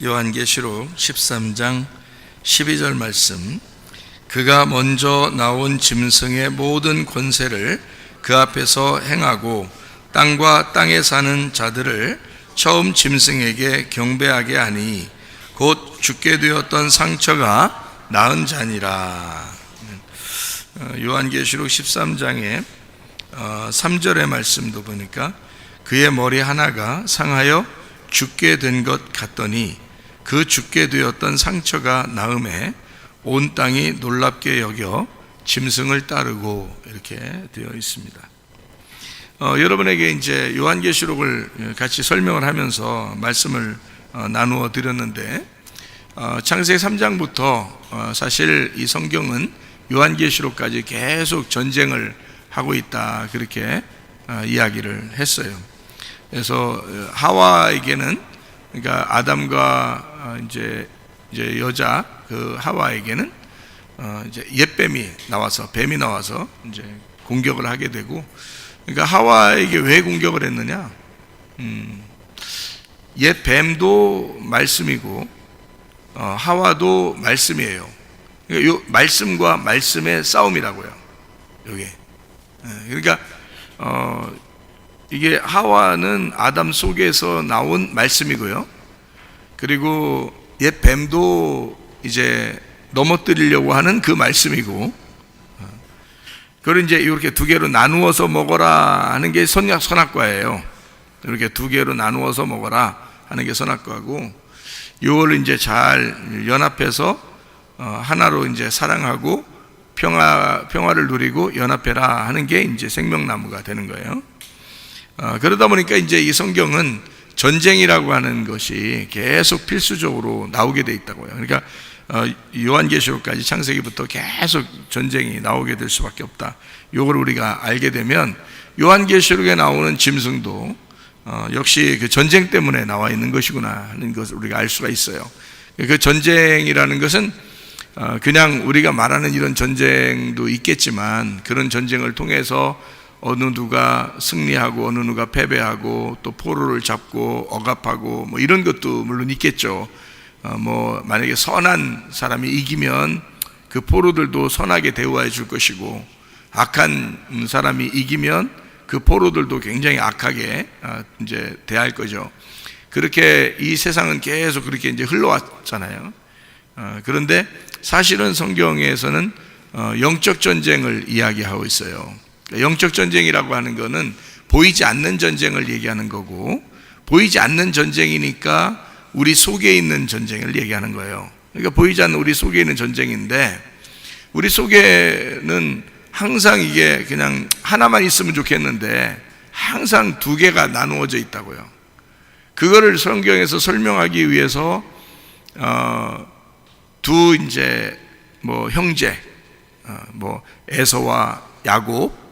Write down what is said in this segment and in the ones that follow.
요한계시록 13장 12절 말씀. 그가 먼저 나온 짐승의 모든 권세를 그 앞에서 행하고 땅과 땅에 사는 자들을 처음 짐승에게 경배하게 하니 곧 죽게 되었던 상처가 나은 자니라. 요한계시록 13장의 3절의 말씀도 보니까 그의 머리 하나가 상하여 죽게 된 것 같더니 그 죽게 되었던 상처가 나음에 온 땅이 놀랍게 여겨 짐승을 따르고 이렇게 되어 있습니다. 여러분에게 이제 요한계시록을 같이 설명을 하면서 말씀을 나누어 드렸는데, 창세기 3장부터 사실 이 성경은 요한계시록까지 계속 전쟁을 하고 있다, 그렇게 이야기를 했어요. 그래서 하와에게는, 그러니까 아담과 이제 여자 그 하와에게는 이제 옛뱀이 나와서, 뱀이 나와서 이제 공격을 하게 되고, 그러니까 하와에게 왜 공격을 했느냐? 옛 뱀도 말씀이고 하와도 말씀이에요. 그러니까 요 말씀과 말씀의 싸움이라고요, 요게. 그러니까 이게 하와는 아담 속에서 나온 말씀이고요, 그리고 옛 뱀도 이제 넘어뜨리려고 하는 그 말씀이고, 그걸 이제 이렇게 두 개로 나누어서 먹어라 하는 게 선악과예요. 이렇게 두 개로 나누어서 먹어라 하는 게 선악과고, 이걸 이제 잘 연합해서 하나로 이제 사랑하고 평화를 누리고 연합해라 하는 게 이제 생명나무가 되는 거예요. 그러다 보니까 이제 이 성경은 전쟁이라고 하는 것이 계속 필수적으로 나오게 돼 있다고요. 그러니까 요한계시록까지 창세기부터 계속 전쟁이 나오게 될 수밖에 없다. 이걸 우리가 알게 되면 요한계시록에 나오는 짐승도 역시 그 전쟁 때문에 나와 있는 것이구나 하는 것을 우리가 알 수가 있어요. 그 전쟁이라는 것은 그냥 우리가 말하는 이런 전쟁도 있겠지만, 그런 전쟁을 통해서 어느 누가 승리하고 어느 누가 패배하고 또 포로를 잡고 억압하고 뭐 이런 것도 물론 있겠죠. 뭐 만약에 선한 사람이 이기면 그 포로들도 선하게 대우해 줄 것이고, 악한 사람이 이기면 그 포로들도 굉장히 악하게 이제 대할 거죠. 그렇게 이 세상은 계속 그렇게 이제 흘러왔잖아요. 그런데 사실은 성경에서는 영적 전쟁을 이야기하고 있어요. 영적 전쟁이라고 하는 것은 보이지 않는 전쟁을 얘기하는 거고, 보이지 않는 전쟁이니까 우리 속에 있는 전쟁을 얘기하는 거예요. 그러니까 보이지 않는 우리 속에 있는 전쟁인데, 우리 속에는 항상 이게 그냥 하나만 있으면 좋겠는데 항상 두 개가 나누어져 있다고요. 그거를 성경에서 설명하기 위해서 두 이제 뭐 형제, 뭐 에서와 야곱,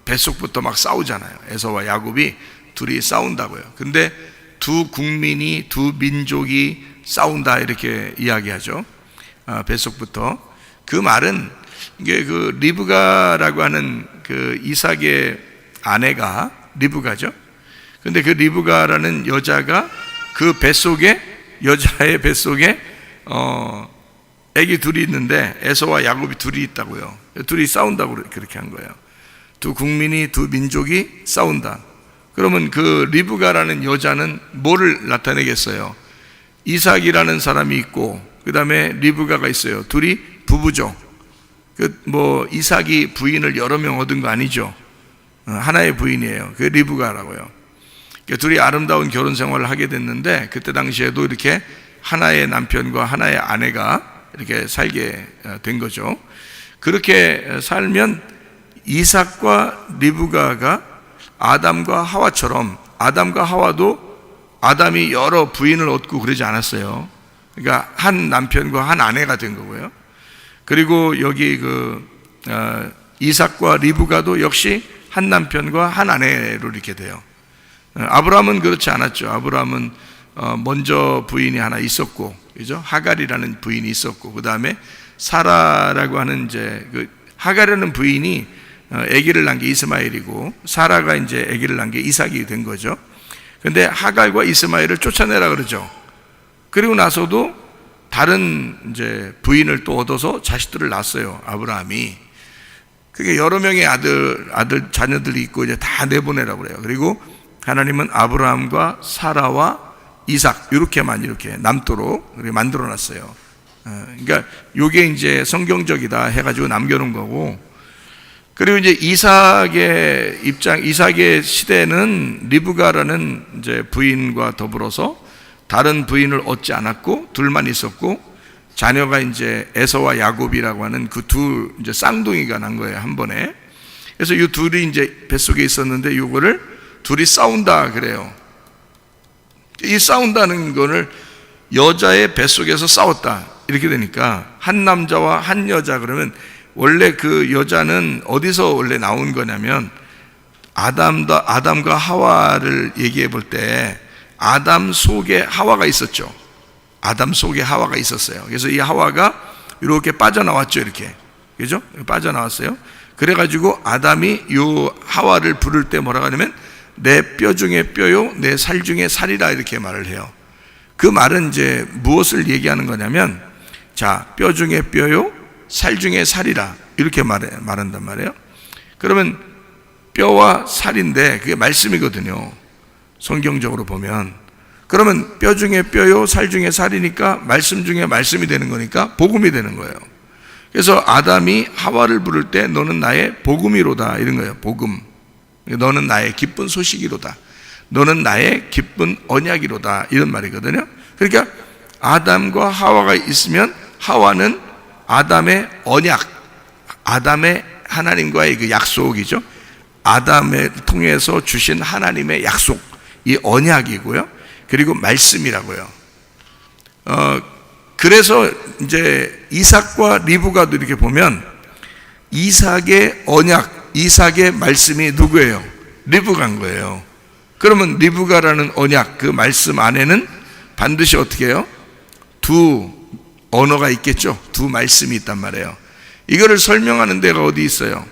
뱃속부터 막 싸우잖아요. 에서와 야곱이 둘이 싸운다고요. 근데 두 국민이, 두 민족이 싸운다 이렇게 이야기하죠. 뱃속부터. 그 말은 이게 그 리브가라고 하는 그 이삭의 아내가 리브가죠. 근데 그 리브가라는 여자가 그 뱃속에, 여자의 뱃속에 애기 둘이 있는데 에서와 야곱이 둘이 있다고요. 둘이 싸운다고 그렇게 한 거예요. 두 국민이, 두 민족이 싸운다. 그러면 그 리브가라는 여자는 뭐를 나타내겠어요? 이삭이라는 사람이 있고, 그 다음에 리브가가 있어요. 둘이 부부죠. 뭐 이삭이 부인을 여러 명 얻은 거 아니죠. 하나의 부인이에요. 그게 리브가라고요. 그러니까 둘이 아름다운 결혼 생활을 하게 됐는데, 그때 당시에도 이렇게 하나의 남편과 하나의 아내가 이렇게 살게 된 거죠. 그렇게 살면 이삭과 리브가가 아담과 하와처럼, 아담과 하와도 아담이 여러 부인을 얻고 그러지 않았어요. 그러니까 한 남편과 한 아내가 된 거고요. 그리고 여기 이삭과 리브가도 역시 한 남편과 한 아내로 이렇게 돼요. 아브라함은 그렇지 않았죠. 아브라함은 먼저 부인이 하나 있었고, 그죠? 하갈이라는 부인이 있었고, 그 다음에 사라라고 하는 이제 그 하갈이라는 부인이 아기를 낳은 게 이스마엘이고, 사라가 이제 아기를 낳은 게 이삭이 된 거죠. 근데 하갈과 이스마엘을 쫓아내라 그러죠. 그리고 나서도 다른 이제 부인을 또 얻어서 자식들을 낳았어요. 아브라함이. 그게 여러 명의 아들 자녀들이 있고 이제 다 내보내라고 그래요. 그리고 하나님은 아브라함과 사라와 이삭 이렇게만 이렇게 남도록 만들어 놨어요. 그러니까 요게 이제 성경적이다 해가지고 남겨놓은 거고, 그리고 이제 이삭의 시대는 리브가라는 이제 부인과 더불어서 다른 부인을 얻지 않았고 둘만 있었고, 자녀가 이제 에서와 야곱이라고 하는 그 두 이제 쌍둥이가 난 거예요, 한 번에. 그래서 이 둘이 이제 뱃속에 있었는데 요거를 둘이 싸운다 그래요. 이 싸운다는 거를 여자의 뱃속에서 싸웠다 이렇게 되니까 한 남자와 한 여자, 그러면 원래 그 여자는 어디서 원래 나온 거냐면 아담과 하와를 얘기해 볼 때 아담 속에 하와가 있었죠. 아담 속에 하와가 있었어요. 그래서 이 하와가 이렇게 빠져나왔죠. 이렇게. 그죠? 빠져나왔어요. 그래가지고 아담이 이 하와를 부를 때 뭐라고 하냐면 내 뼈 중에 뼈요, 내 살 중에 살이라 이렇게 말을 해요. 그 말은 이제 무엇을 얘기하는 거냐면, 자, 뼈 중에 뼈요, 살 중에 살이라 이렇게 말한단 말이에요. 그러면 뼈와 살인데 그게 말씀이거든요. 성경적으로 보면. 그러면 뼈 중에 뼈요, 살 중에 살이니까 말씀 중에 말씀이 되는 거니까 복음이 되는 거예요. 그래서 아담이 하와를 부를 때 너는 나의 복음이로다 이런 거예요. 복음. 너는 나의 기쁜 소식이로다. 너는 나의 기쁜 언약이로다 이런 말이거든요. 그러니까 아담과 하와가 있으면 하와는 아담의 언약, 아담의 하나님과의 그 약속이죠. 아담을 통해서 주신 하나님의 약속, 이 언약이고요. 그리고 말씀이라고요. 그래서 이제 이삭과 리브가도 이렇게 보면 이삭의 언약, 이삭의 말씀이 누구예요? 리브가인 거예요. 그러면 리브가라는 언약, 그 말씀 안에는 반드시 어떻게 해요? 두 언어가 있겠죠. 두 말씀이 있단 말이에요. 이거를 설명하는 데가 어디 있어요?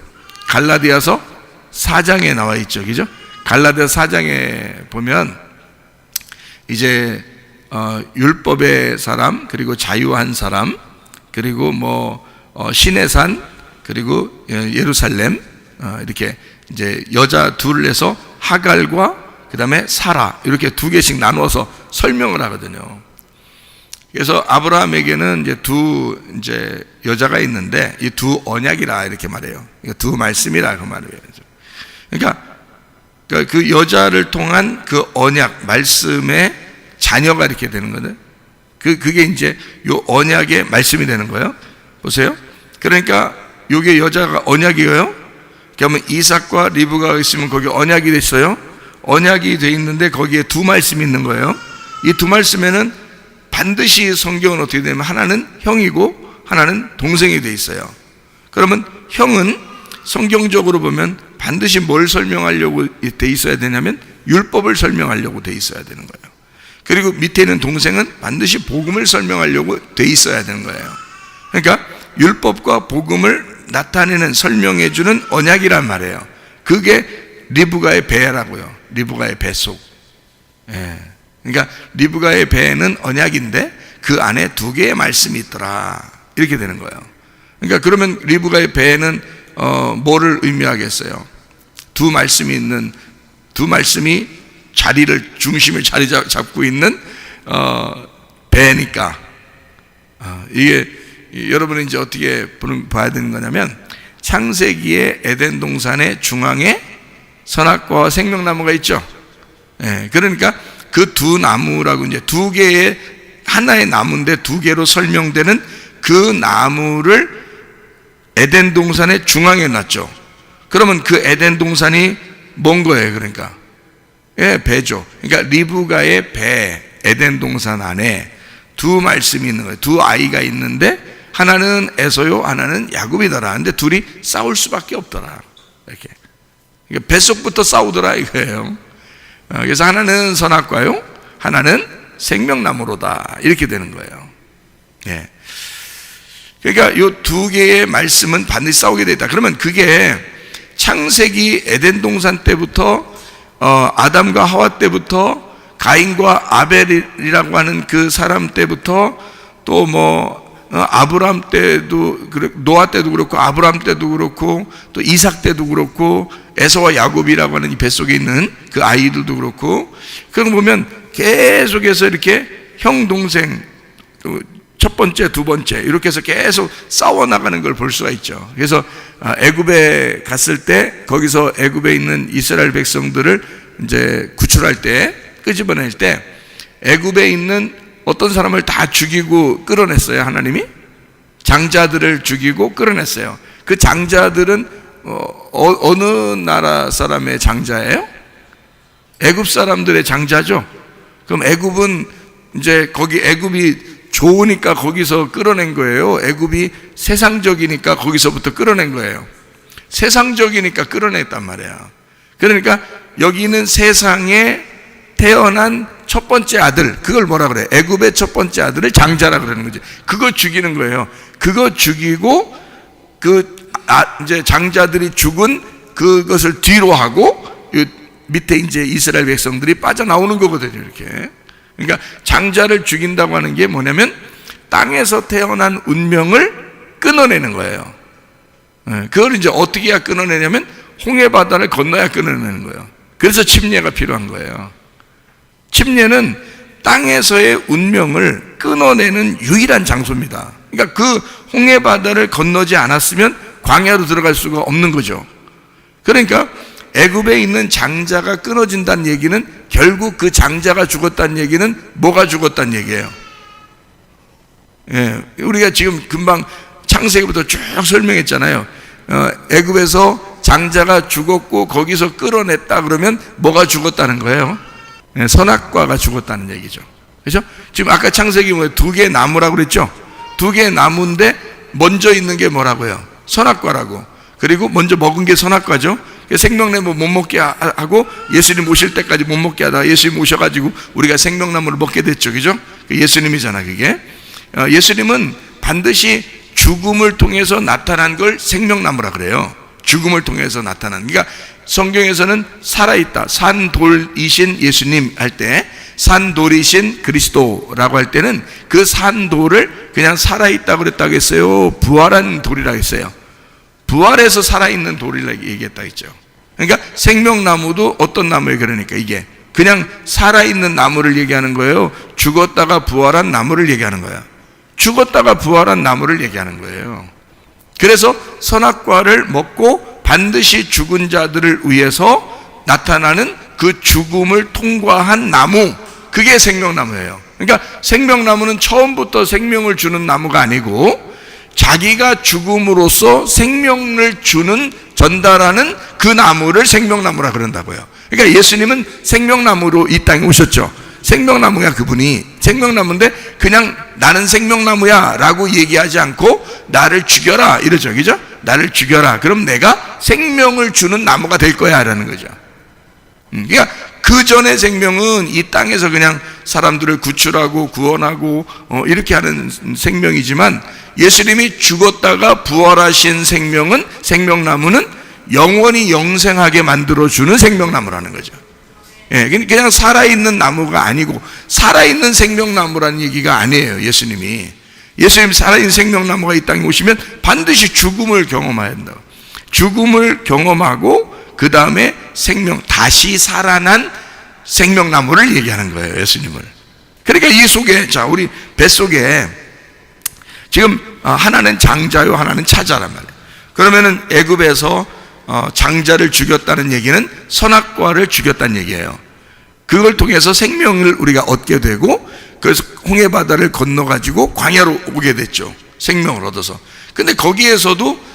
갈라디아서 4장에 나와 있죠. 그죠? 갈라디아서 4장에 보면 이제 율법의 사람, 그리고 자유한 사람, 그리고 신의 산, 그리고 예루살렘, 이렇게 이제 여자 둘을 해서 하갈과 그 다음에 사라 이렇게 두 개씩 나누어서 설명을 하거든요. 그래서 아브라함에게는 이제 여자가 있는데 이 두 언약이라 이렇게 말해요. 두 말씀이라 그 말이에요. 그러니까 그 여자를 통한 그 언약 말씀의 자녀가 이렇게 되는 거는 그게 이제 요 언약의 말씀이 되는 거예요. 보세요. 그러니까 요게 여자가 언약이에요. 그러면 이삭과 리브가가 있으면 거기 언약이 됐어요. 언약이 돼 있는데 거기에 두 말씀이 있는 거예요. 이 두 말씀에는 반드시 성경은 어떻게 되냐면 하나는 형이고 하나는 동생이 돼 있어요. 그러면 형은 성경적으로 보면 반드시 뭘 설명하려고 돼 있어야 되냐면 율법을 설명하려고 돼 있어야 되는 거예요. 그리고 밑에 있는 동생은 반드시 복음을 설명하려고 돼 있어야 되는 거예요. 그러니까 율법과 복음을 나타내는 설명해 주는 언약이란 말이에요. 그게 리브가의 배라고요. 리브가의 뱃속. 예. 그러니까 리브가의 배는 언약인데 그 안에 두 개의 말씀이 있더라 이렇게 되는 거예요. 그러니까 그러면 리브가의 배는 뭐를 의미하겠어요? 두 말씀이 중심을 자리 잡고 있는 배니까 이게 여러분은 이제 어떻게 봐야 되는 거냐면 창세기의 에덴 동산의 중앙에 선악과와 생명나무가 있죠. 예, 그러니까 그 두 나무라고 이제 두 개의 하나의 나무인데 두 개로 설명되는 그 나무를 에덴 동산의 중앙에 놨죠. 그러면 그 에덴 동산이 뭔 거예요? 그러니까 배죠. 그러니까 리브가의 배, 에덴 동산 안에 두 말씀이 있는 거예요. 두 아이가 있는데 하나는 에서요, 하나는 야곱이더라. 근데 둘이 싸울 수밖에 없더라. 이렇게. 그러니까 뱃속부터 싸우더라 이거예요. 그래서 하나는 선악과요, 하나는 생명나무로다. 이렇게 되는 거예요. 예. 그러니까 이 두 개의 말씀은 반드시 싸우게 되다. 그러면 그게 창세기 에덴 동산 때부터 아담과 하와 때부터 가인과 아벨이라고 하는 그 사람 때부터 또 아브람 때도 노아 때도 그렇고 아브람 때도 그렇고 또 이삭 때도 그렇고 에서와 야곱이라고 하는 이 뱃속에 있는 그 아이들도 그렇고, 그런 거 보면 계속해서 이렇게 형 동생 첫 번째 두 번째 이렇게 해서 계속 싸워 나가는 걸 볼 수가 있죠. 그래서 애굽에 갔을 때 거기서 애굽에 있는 이스라엘 백성들을 이제 구출할 때, 끄집어낼 때 애굽에 있는 어떤 사람을 다 죽이고 끌어냈어요. 하나님이 장자들을 죽이고 끌어냈어요. 그 장자들은 어느 나라 사람의 장자예요? 애굽 사람들의 장자죠. 그럼 애굽은 이제 거기 애굽이 좋으니까 거기서 끌어낸 거예요? 애굽이 세상적이니까 거기서부터 끌어낸 거예요? 세상적이니까 끌어냈단 말이야. 그러니까 여기는 세상에 태어난 첫 번째 아들, 그걸 뭐라 그래? 애굽의 첫 번째 아들을 장자라 그러는 거지. 그거 죽이는 거예요. 그거 죽이고 이제 장자들이 죽은 그것을 뒤로 하고 밑에 이제 이스라엘 백성들이 빠져나오는 거거든요. 이렇게. 그러니까 장자를 죽인다고 하는 게 뭐냐면 땅에서 태어난 운명을 끊어내는 거예요. 그걸 이제 어떻게 해야 끊어내냐면 홍해 바다를 건너야 끊어내는 거예요. 그래서 침례가 필요한 거예요. 침례는 땅에서의 운명을 끊어내는 유일한 장소입니다. 그러니까 그 홍해 바다를 건너지 않았으면 광야로 들어갈 수가 없는 거죠. 그러니까 애굽에 있는 장자가 끊어진다는 얘기는 결국 그 장자가 죽었다는 얘기는 뭐가 죽었다는 얘기예요? 우리가 지금 금방 창세기부터 쭉 설명했잖아요. 애굽에서 장자가 죽었고 거기서 끌어냈다 그러면 뭐가 죽었다는 거예요? 선악과가 죽었다는 얘기죠. 그렇죠? 지금 아까 창세기 두 개의 나무라고 그랬죠? 두 개의 나무인데 먼저 있는 게 뭐라고요? 선악과라고. 그리고 먼저 먹은 게 선악과죠. 생명나무 못 먹게 하고 예수님 오실 때까지 못 먹게 하다가 예수님 오셔가지고 우리가 생명나무를 먹게 됐죠. 그죠? 예수님이잖아 그게. 예수님은 반드시 죽음을 통해서 나타난 걸 생명나무라 그래요. 죽음을 통해서 나타난. 그러니까 성경에서는 살아있다, 산돌이신 예수님 할 때 산돌이신 그리스도라고 할 때는 그 산돌을 그냥 살아있다고 그랬다고 했어요? 부활한 돌이라고 했어요? 부활해서 살아있는 돌이라고 얘기했다고 했죠. 그러니까 생명나무도 어떤 나무예요? 그러니까 이게 그냥 살아있는 나무를 얘기하는 거예요? 죽었다가 부활한 나무를 얘기하는 거야? 죽었다가 부활한 나무를 얘기하는 거예요. 그래서 선악과를 먹고 반드시 죽은 자들을 위해서 나타나는 그 죽음을 통과한 나무, 그게 생명나무예요. 그러니까 생명나무는 처음부터 생명을 주는 나무가 아니고 자기가 죽음으로써 생명을 주는, 전달하는 그 나무를 생명나무라 그런다고요. 그러니까 예수님은 생명나무로 이 땅에 오셨죠. 생명나무야 그분이. 생명나무인데 그냥 나는 생명나무야 라고 얘기하지 않고 나를 죽여라 이러죠. 그죠? 나를 죽여라. 그럼 내가 생명을 주는 나무가 될 거야 라는 거죠. 그러니까 그 전의 생명은 이 땅에서 그냥 사람들을 구출하고 구원하고 이렇게 하는 생명이지만 예수님이 죽었다가 부활하신 생명은, 생명나무는 영원히 영생하게 만들어주는 생명나무라는 거죠. 그냥 살아있는 나무가 아니고 살아있는 생명나무라는 얘기가 아니에요. 예수님 살아있는 생명나무가 이 땅에 오시면 반드시 죽음을 경험해야 한다고. 죽음을 경험하고 그 다음에 생명, 다시 살아난 생명나무를 얘기하는 거예요. 예수님을. 그러니까 이 속에, 자, 우리 뱃속에 지금 하나는 장자요, 하나는 차자란 말이에요. 그러면은 애굽에서 장자를 죽였다는 얘기는 선악과를 죽였다는 얘기예요. 그걸 통해서 생명을 우리가 얻게 되고, 그래서 홍해바다를 건너가지고 광야로 오게 됐죠. 생명을 얻어서. 근데 거기에서도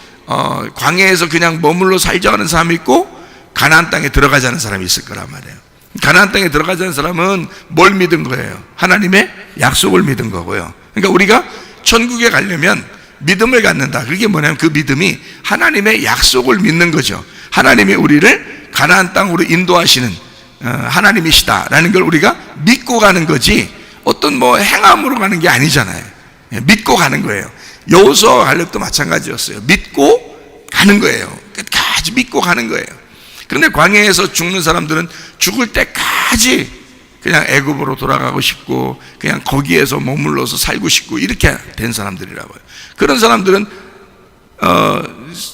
광야에서 그냥 머물러 살자는 사람이 있고 가나안 땅에 들어가자는 사람이 있을 거란 말이에요. 가나안 땅에 들어가자는 사람은 뭘 믿은 거예요? 하나님의 약속을 믿은 거고요. 그러니까 우리가 천국에 가려면 믿음을 갖는다. 그게 뭐냐면 그 믿음이 하나님의 약속을 믿는 거죠. 하나님이 우리를 가나안 땅으로 인도하시는 하나님이시다라는 걸 우리가 믿고 가는 거지 어떤 행함으로 가는 게 아니잖아요. 믿고 가는 거예요. 여호수아와 갈렙도 마찬가지였어요. 믿고 가는 거예요. 끝까지 믿고 가는 거예요. 그런데 광야에서 죽는 사람들은 죽을 때까지 그냥 애굽으로 돌아가고 싶고 그냥 거기에서 머물러서 살고 싶고 이렇게 된 사람들이라고요. 그런 사람들은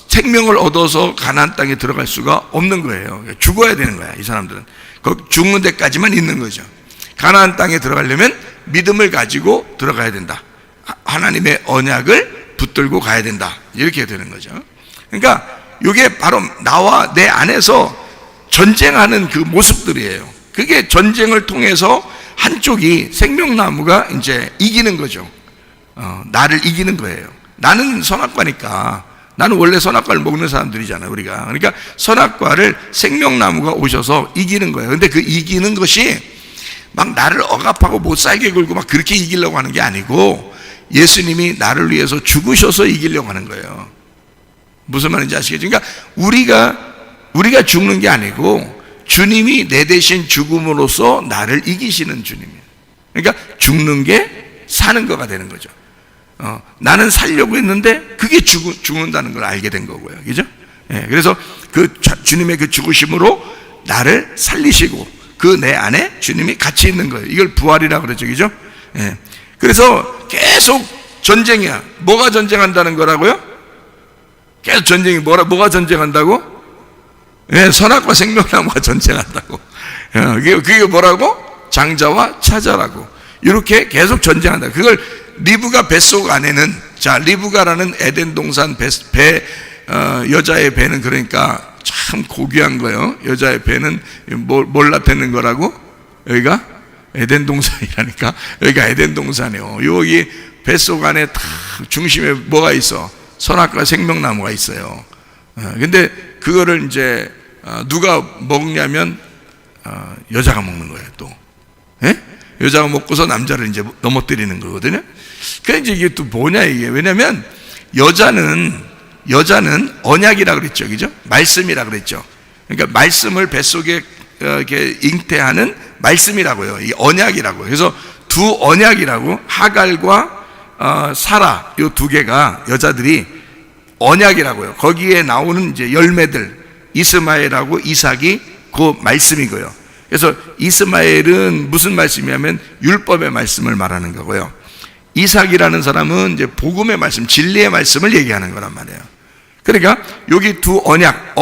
생명을 얻어서 가나안 땅에 들어갈 수가 없는 거예요. 죽어야 되는 거야. 이 사람들은 죽는 데까지만 있는 거죠. 가나안 땅에 들어가려면 믿음을 가지고 들어가야 된다. 하나님의 언약을 붙들고 가야 된다. 이렇게 되는 거죠. 그러니까 이게 바로 나와 내 안에서 전쟁하는 그 모습들이에요. 그게 전쟁을 통해서 한쪽이 생명나무가 이제 이기는 거죠. 나를 이기는 거예요. 나는 선악과니까, 나는 원래 선악과를 먹는 사람들이잖아요, 우리가. 그러니까 선악과를 생명나무가 오셔서 이기는 거예요. 근데 그 이기는 것이 막 나를 억압하고 못 살게 굴고 막 그렇게 이기려고 하는 게 아니고, 예수님이 나를 위해서 죽으셔서 이기려고 하는 거예요. 무슨 말인지 아시겠죠? 그러니까 우리가 죽는 게 아니고 주님이 내 대신 죽음으로써 나를 이기시는 주님이에요. 그러니까 죽는 게 사는 거가 되는 거죠. 나는 살려고 했는데 그게 죽는다는 걸 알게 된 거고요. 그죠? 예, 그래서 그 주님의 그 죽으심으로 나를 살리시고 그 내 안에 주님이 같이 있는 거예요. 이걸 부활이라고 그러죠. 그죠? 예. 그래서 계속 전쟁이야. 뭐가 전쟁한다는 거라고요? 계속 전쟁이 뭐가 전쟁한다고? 예, 선악과 생명나무가 전쟁한다고. 그게 뭐라고? 장자와 차자라고. 이렇게 계속 전쟁한다. 그걸 리브가 뱃속 안에는, 자, 리브가라는 에덴 동산 여자의 배는 그러니까 참 고귀한 거예요. 여자의 배는 뭘 나타내는 거라고? 여기가 에덴 동산이라니까. 여기가 에덴 동산이에요. 여기 뱃속 안에 다 중심에 뭐가 있어? 선악과 생명나무가 있어요. 근데 그거를 이제 누가 먹냐면 여자가 먹는 거예요. 또 예? 여자가 먹고서 남자를 이제 넘어뜨리는 거거든요. 그래서 이게 또 뭐냐 이게. 왜냐면 여자는 언약이라 그랬죠. 그죠? 말씀이라 그랬죠. 그러니까 말씀을 뱃속에 이렇게 잉태하는 말씀이라고요. 이 언약이라고요. 그래서 두 언약이라고, 하갈과 사라, 이 두 개가 여자들이 언약이라고요. 거기에 나오는 이제 열매들, 이스마엘하고 이삭이 그 말씀이고요. 그래서 이스마엘은 무슨 말씀이냐면 율법의 말씀을 말하는 거고요. 이삭이라는 사람은 이제 복음의 말씀, 진리의 말씀을 얘기하는 거란 말이에요. 그러니까 여기 두 언약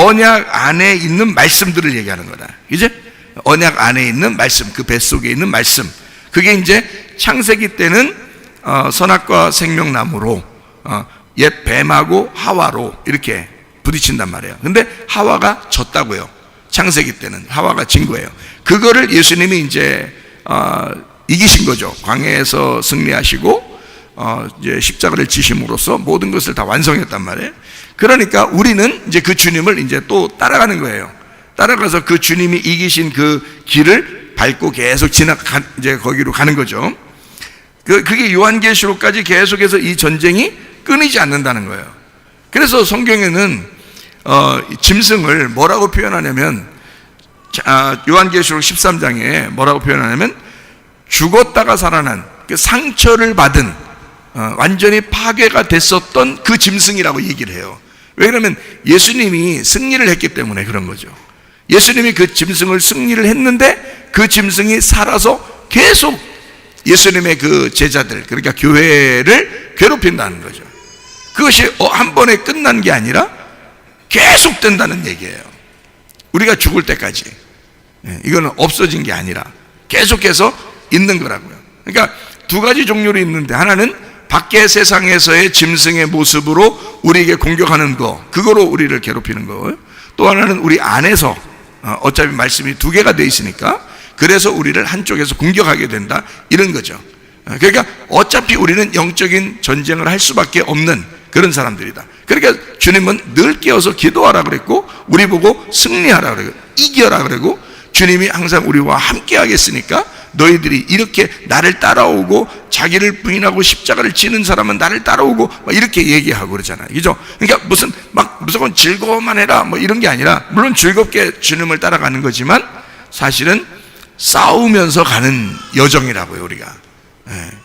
안에 있는 말씀들을 얘기하는 거다. 이제 언약 안에 있는 말씀, 그 뱃속에 있는 말씀. 그게 이제 창세기 때는 선악과 생명나무로 옛 뱀하고 하와로 이렇게 부딪힌단 말이에요. 근데 하와가 졌다고요. 창세기 때는 하와가 진 거예요. 그거를 예수님이 이제 이기신 거죠. 광야에서 승리하시고 이제 십자가를 지심으로써 모든 것을 다 완성했단 말이에요. 그러니까 우리는 이제 그 주님을 이제 또 따라가는 거예요. 따라가서 그 주님이 이기신 그 길을 밟고 계속 이제 거기로 가는 거죠. 그게 요한계시록까지 계속해서 이 전쟁이 끊이지 않는다는 거예요. 그래서 성경에는 짐승을 뭐라고 표현하냐면, 요한계시록 13장에 뭐라고 표현하냐면 죽었다가 살아난, 그 상처를 받은 완전히 파괴가 됐었던 그 짐승이라고 얘기를 해요. 왜 그러면 예수님이 승리를 했기 때문에 그런 거죠. 예수님이 그 짐승을 승리를 했는데 그 짐승이 살아서 계속 예수님의 그 제자들, 그러니까 교회를 괴롭힌다는 거죠. 그것이 한 번에 끝난 게 아니라 계속 된다는 얘기예요. 우리가 죽을 때까지. 이거는 없어진 게 아니라 계속해서 있는 거라고요. 그러니까 두 가지 종류로 있는데, 하나는 밖의 세상에서의 짐승의 모습으로 우리에게 공격하는 거, 그거로 우리를 괴롭히는 거고요. 또 하나는 우리 안에서, 어차피 말씀이 두 개가 돼 있으니까, 그래서 우리를 한쪽에서 공격하게 된다, 이런 거죠. 그러니까 어차피 우리는 영적인 전쟁을 할 수밖에 없는 그런 사람들이다. 그러니까 주님은 늘 깨어서 기도하라 그랬고, 우리 보고 승리하라 그러고, 이겨라 그러고, 주님이 항상 우리와 함께 하겠으니까 너희들이 이렇게 나를 따라오고, 자기를 부인하고 십자가를 지는 사람은 나를 따라오고, 막 이렇게 얘기하고 그러잖아요. 그죠? 그러니까 무조건 즐거워만 해라 뭐 이런 게 아니라, 물론 즐겁게 주님을 따라가는 거지만 사실은 싸우면서 가는 여정이라고요, 우리가.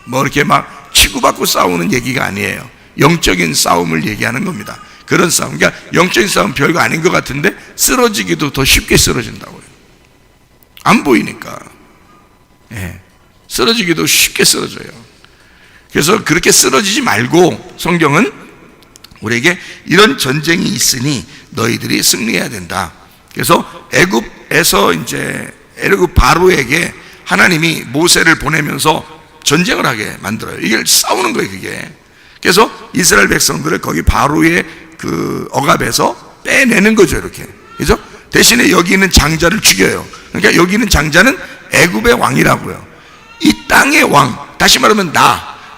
뭐 이렇게 막 치고받고 싸우는 얘기가 아니에요. 영적인 싸움을 얘기하는 겁니다. 그런 싸움. 그러니까 영적인 싸움 별거 아닌 것 같은데 쓰러지기도 더 쉽게 쓰러진다고요. 안 보이니까. 예, 쓰러지기도 쉽게 쓰러져요. 그래서 그렇게 쓰러지지 말고 성경은 우리에게 이런 전쟁이 있으니 너희들이 승리해야 된다. 그래서 애굽에서 이제 애굽 바로에게 하나님이 모세를 보내면서 전쟁을 하게 만들어요. 이게 싸우는 거예요, 그게. 그래서 이스라엘 백성들을 거기 바로의 그 억압에서 빼내는 거죠, 이렇게. 그죠? 대신에 여기 있는 장자를 죽여요. 그러니까 여기 있는 장자는 애굽의 왕이라고요. 이 땅의 왕, 다시 말하면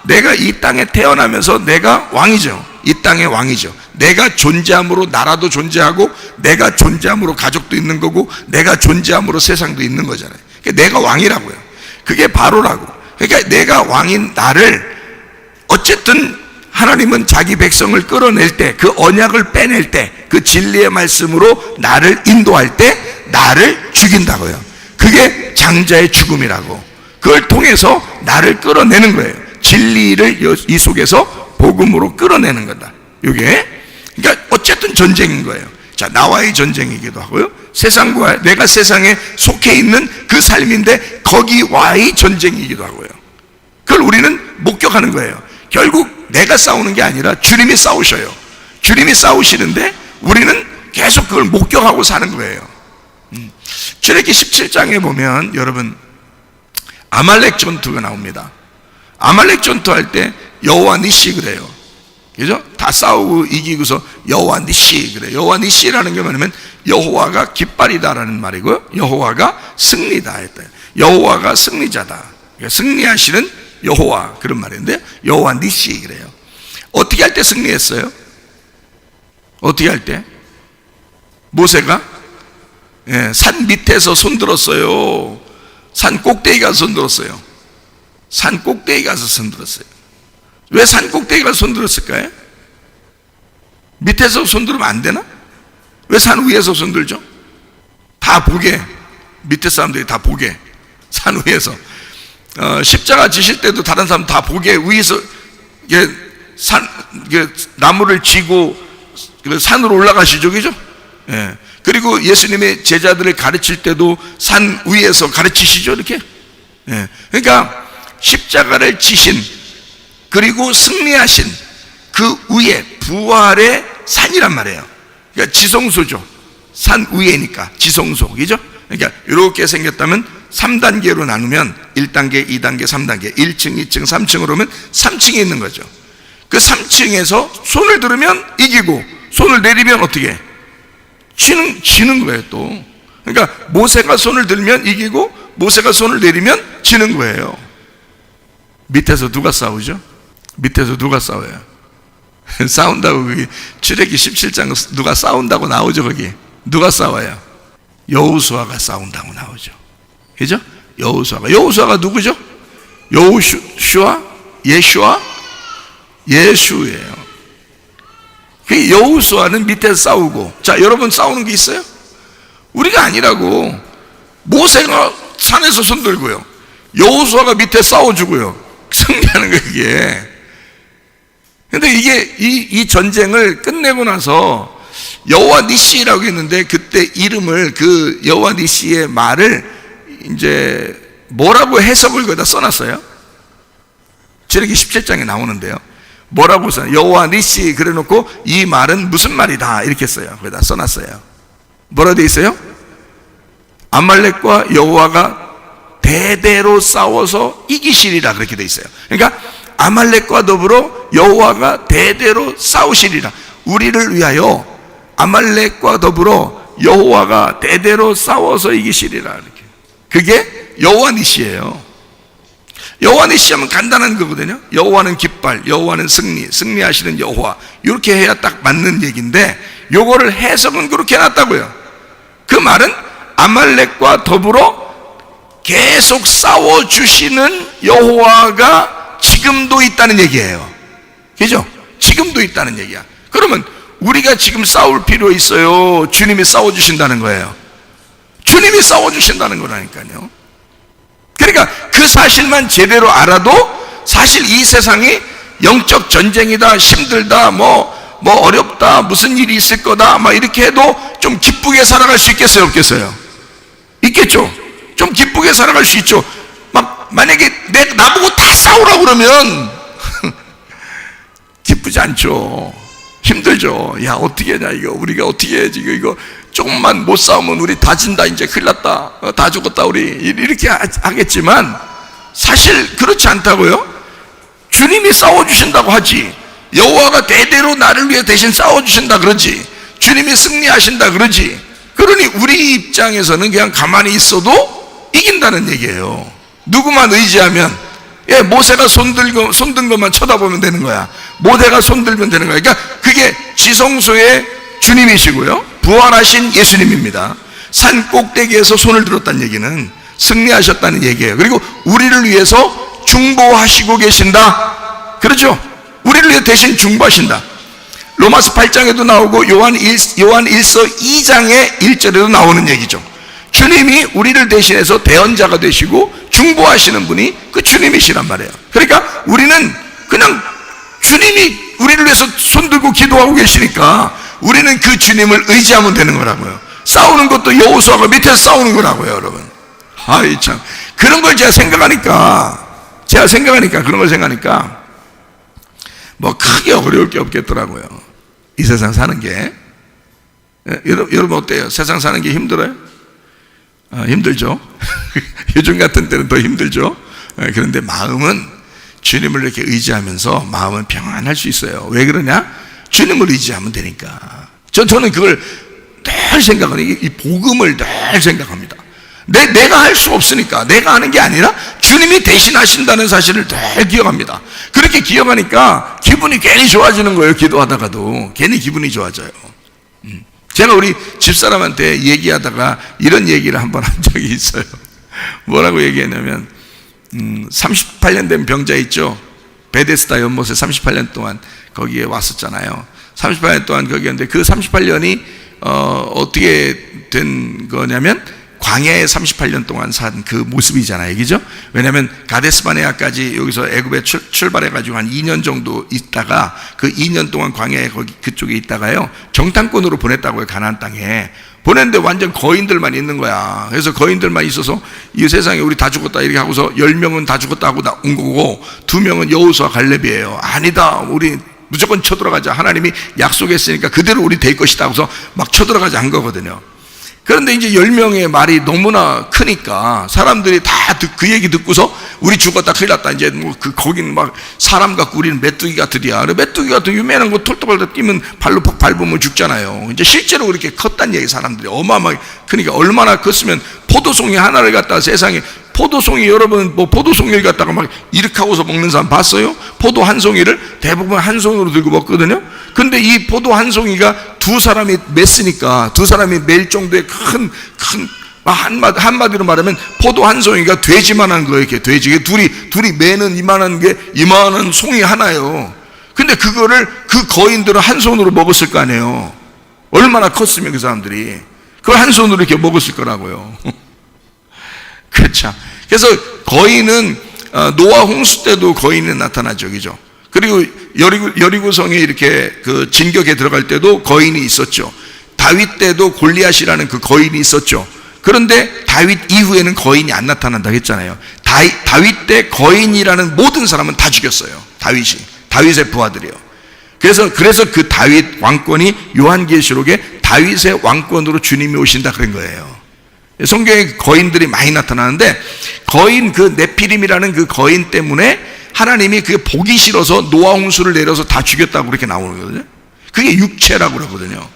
내가 이 땅에 태어나면서 내가 왕이죠. 이 땅의 왕이죠. 내가 존재함으로 나라도 존재하고, 내가 존재함으로 가족도 있는 거고, 내가 존재함으로 세상도 있는 거잖아요. 그러니까 내가 왕이라고요. 그게 바로라고. 그러니까 내가 왕인 나를, 어쨌든 하나님은 자기 백성을 끌어낼 때, 그 언약을 빼낼 때, 그 진리의 말씀으로 나를 인도할 때 나를 죽인다고요. 그게 장자의 죽음이라고. 그걸 통해서 나를 끌어내는 거예요. 진리를 이 속에서 복음으로 끌어내는 거다. 이게 그러니까 어쨌든 전쟁인 거예요. 자, 나와의 전쟁이기도 하고요, 세상과, 내가 세상에 속해 있는 그 삶인데 거기와의 전쟁이기도 하고요. 그걸 우리는 목격하는 거예요. 결국 내가 싸우는 게 아니라 주님이 싸우셔요. 주님이 싸우시는데 우리는 계속 그걸 목격하고 사는 거예요. 출애굽기 17장에 보면 여러분 아말렉 전투가 나옵니다. 아말렉 전투할 때 여호와 니시 그래요. 그죠? 다 싸우고 이기고서 여호와 니시 그래요. 여호와 니시라는 게 뭐냐면 여호와가 깃발이다라는 말이고요, 여호와가 승리다 했다. 여호와가 승리자다. 그러니까 승리하시는 여호와, 그런 말인데 여호와 니시 그래요. 어떻게 할 때 승리했어요? 어떻게 할 때? 모세가 산 밑에서 손들었어요? 산 꼭대기 가서 손들었어요? 산 꼭대기 가서 손들었어요. 왜 산 꼭대기 가서 손들었을까요? 밑에서 손들으면 안 되나? 왜 산 위에서 손들죠? 다 보게, 밑에 사람들이 다 보게, 산 위에서. 십자가 지실 때도 다른 사람 다 보게 위에서 나무를 지고 산으로 올라가시죠, 그죠? 예. 그리고 예수님의 제자들을 가르칠 때도 산 위에서 가르치시죠, 이렇게. 예. 그러니까 십자가를 지신, 그리고 승리하신 그 위에 부활의 산이란 말이에요. 그러니까 지성소죠. 산 위에니까 지성소, 그죠? 그러니까 이렇게 생겼다면 3단계로 나누면 1단계, 2단계, 3단계, 1층, 2층, 3층으로 오면 3층에 있는 거죠. 그 3층에서 손을 들으면 이기고, 손을 내리면 어떻게 해? 지는 거예요, 또. 그러니까 모세가 손을 들면 이기고, 모세가 손을 내리면 지는 거예요. 밑에서 누가 싸우죠? 밑에서 누가 싸워요? 싸운다고, 거기 출애굽기 17장 누가 싸운다고 나오죠, 거기. 누가 싸워요? 여호수아가 싸운다고 나오죠. 그죠? 여호수아가 누구죠? 여호슈아? 예수예요. 그 여호수아는 밑에서 싸우고. 자, 여러분 싸우는 게 있어요? 우리가 아니라고. 모세가 산에서 손들고요, 여호수아가 밑에 싸워주고요, 승리하는 거예요, 이게. 근데 이게 이 전쟁을 끝내고 나서 여호와 니시라고 했는데, 그때 이름을, 그 여호와 니시의 말을 이제 뭐라고 해석을 거기다 써놨어요? 출애굽기 17장에 나오는데요. 뭐라고 써요? 여호와 니시 그래 놓고 이 말은 무슨 말이다 이렇게 써요. 거기다 써놨어요. 뭐라 돼 있어요? 아말렉과 여호와가 대대로 싸워서 이기시리라, 그렇게 돼 있어요. 그러니까 아말렉과 더불어 여호와가 대대로 싸우시리라. 우리를 위하여 아말렉과 더불어 여호와가 대대로 싸워서 이기시리라, 이렇게. 그게 여호와 니시예요. 여호와 니시 하면 간단한 거거든요. 여호와는 깃발, 여호와는 승리하시는 여호와, 이렇게 해야 딱 맞는 얘기인데, 요거를 해석은 그렇게 해놨다고요. 그 말은 아말렉과 더불어 계속 싸워주시는 여호와가 지금도 있다는 얘기예요. 그죠? 지금도 있다는 얘기야. 그러면 우리가 지금 싸울 필요 있어요? 주님이 싸워주신다는 거예요. 주님이 싸워주신다는 거라니까요. 그러니까 그 사실만 제대로 알아도 사실 이 세상이 영적 전쟁이다, 힘들다, 뭐 어렵다, 무슨 일이 있을 거다, 막 이렇게 해도 좀 기쁘게 살아갈 수 있겠어요, 없겠어요? 있겠죠? 좀 기쁘게 살아갈 수 있죠. 막 만약에 나보고 다 싸우라고 그러면 기쁘지 않죠. 힘들죠. 야, 어떻게 하냐, 이거. 우리가 어떻게 해야지, 이거. 조금만 못 싸우면 우리 다 진다, 이제 큰일 났다. 다 죽었다, 우리. 이렇게 하겠지만, 사실 그렇지 않다고요. 주님이 싸워주신다고 하지. 여호와가 대대로 나를 위해 대신 싸워주신다 그러지. 주님이 승리하신다 그러지. 그러니 우리 입장에서는 그냥 가만히 있어도 이긴다는 얘기예요. 누구만 의지하면, 모세가 손든 것만 쳐다보면 되는 거야. 모세가 손들면 되는 거야. 그러니까 그게 지성소의 주님이시고요, 부활하신 예수님입니다. 산 꼭대기에서 손을 들었다는 얘기는 승리하셨다는 얘기예요. 그리고 우리를 위해서 중보하시고 계신다. 그렇죠? 우리를 위해 대신 중보하신다. 로마서 8장에도 나오고 요한 1서 2장의 1절에도 나오는 얘기죠. 주님이 우리를 대신해서 대언자가 되시고 중보하시는 분이 그 주님이시란 말이에요. 그러니까 우리는 그냥 주님이 우리를 위해서 손들고 기도하고 계시니까 우리는 그 주님을 의지하면 되는 거라고요. 싸우는 것도 여호수아가 밑에서 싸우는 거라고요, 여러분. 아이 참, 그런 걸 제가 생각하니까 그런 걸 생각하니까 뭐 크게 어려울 게 없겠더라고요. 이 세상 사는 게. 여러분 어때요? 세상 사는 게 힘들어요? 힘들죠. 요즘 같은 때는 더 힘들죠. 그런데 마음은 주님을 이렇게 의지하면서 마음은 평안할 수 있어요. 왜 그러냐? 주님을 의지하면 되니까. 저는 그걸 늘 생각하는, 이 복음을 늘 생각합니다. 내가 할 수 없으니까. 내가 하는 게 아니라 주님이 대신하신다는 사실을 늘 기억합니다. 그렇게 기억하니까 기분이 괜히 좋아지는 거예요. 기도하다가도 괜히 기분이 좋아져요. 제가 우리 집사람한테 얘기하다가 이런 얘기를 한번 한 적이 있어요. 뭐라고 얘기했냐면 38년 된 병자 있죠. 베데스다 연못에 38년 동안 거기에 왔었잖아요. 38년 동안 거기였는데 그 38년이 어떻게 된 거냐면 광야에 38년 동안 산 그 모습이잖아요, 그죠? 왜냐하면 가데스바네아까지 여기서 애굽에 출발해가지고 한 2년 정도 있다가 그 2년 동안 광야에 거기 그쪽에 있다가요 정탐꾼으로 보냈다고요. 가나안 땅에 보냈는데 완전 거인들만 있는 거야. 그래서 거인들만 있어서 이 세상에 우리 다 죽었다 이렇게 하고서 10명은 다 죽었다 하고 온 거고 2명은 여호수아 갈렙이에요. 아니다, 우리 무조건 쳐들어가자. 하나님이 약속했으니까 그대로 우리 될 것이다 하고서 막 쳐들어가자 한 거거든요. 그런데 이제 10명의 말이 너무나 크니까 사람들이 다 그 얘기 듣고서 우리 죽었다 큰일 났다. 이제 뭐 거기는 막 사람 같고 우리는 메뚜기 같으리야. 메뚜기 같은 유명한 거 털떡털떡 뛰면 발로 팍 밟으면 죽잖아요. 이제 실제로 그렇게 컸단 얘기, 사람들이 어마어마하게. 그러니까 얼마나 컸으면 포도송이 하나를 갖다가 세상에, 포도송이 여러분 뭐 포도송이를 갖다가 막 이렇게 하고서 먹는 사람 봤어요? 포도 한 송이를 대부분 한 송이로 들고 먹거든요. 근데 이 포도 한 송이가 두 사람이 맸으니까 두 사람이 맬 정도의 큰 한마디로 말하면 포도 한 송이가 돼지만한 거예요. 이렇게 돼지 둘이 매는 이만한 송이 하나요. 근데 그거를 그 거인들은 한 손으로 먹었을 거 아니에요. 얼마나 컸으면 그 사람들이 그걸 한 손으로 이렇게 먹었을 거라고요. 그렇죠. 그래서 거인은 노아 홍수 때도 거인이 나타나죠, 그죠? 그리고 여리고성에 이렇게 그 진격에 들어갈 때도 거인이 있었죠. 다윗 때도 골리앗이라는 그 거인이 있었죠. 그런데 다윗 이후에는 거인이 안 나타난다고 했잖아요. 다윗 때 거인이라는 모든 사람은 다 죽였어요. 다윗의 부하들이요. 그래서 그 다윗 왕권이 요한계시록에 다윗의 왕권으로 주님이 오신다 그런 거예요. 성경에 거인들이 많이 나타나는데 거인 그 네피림이라는 그 거인 때문에 하나님이 그게 보기 싫어서 노아 홍수를 내려서 다 죽였다고 그렇게 나오는 거거든요. 그게 육체라고 그러거든요.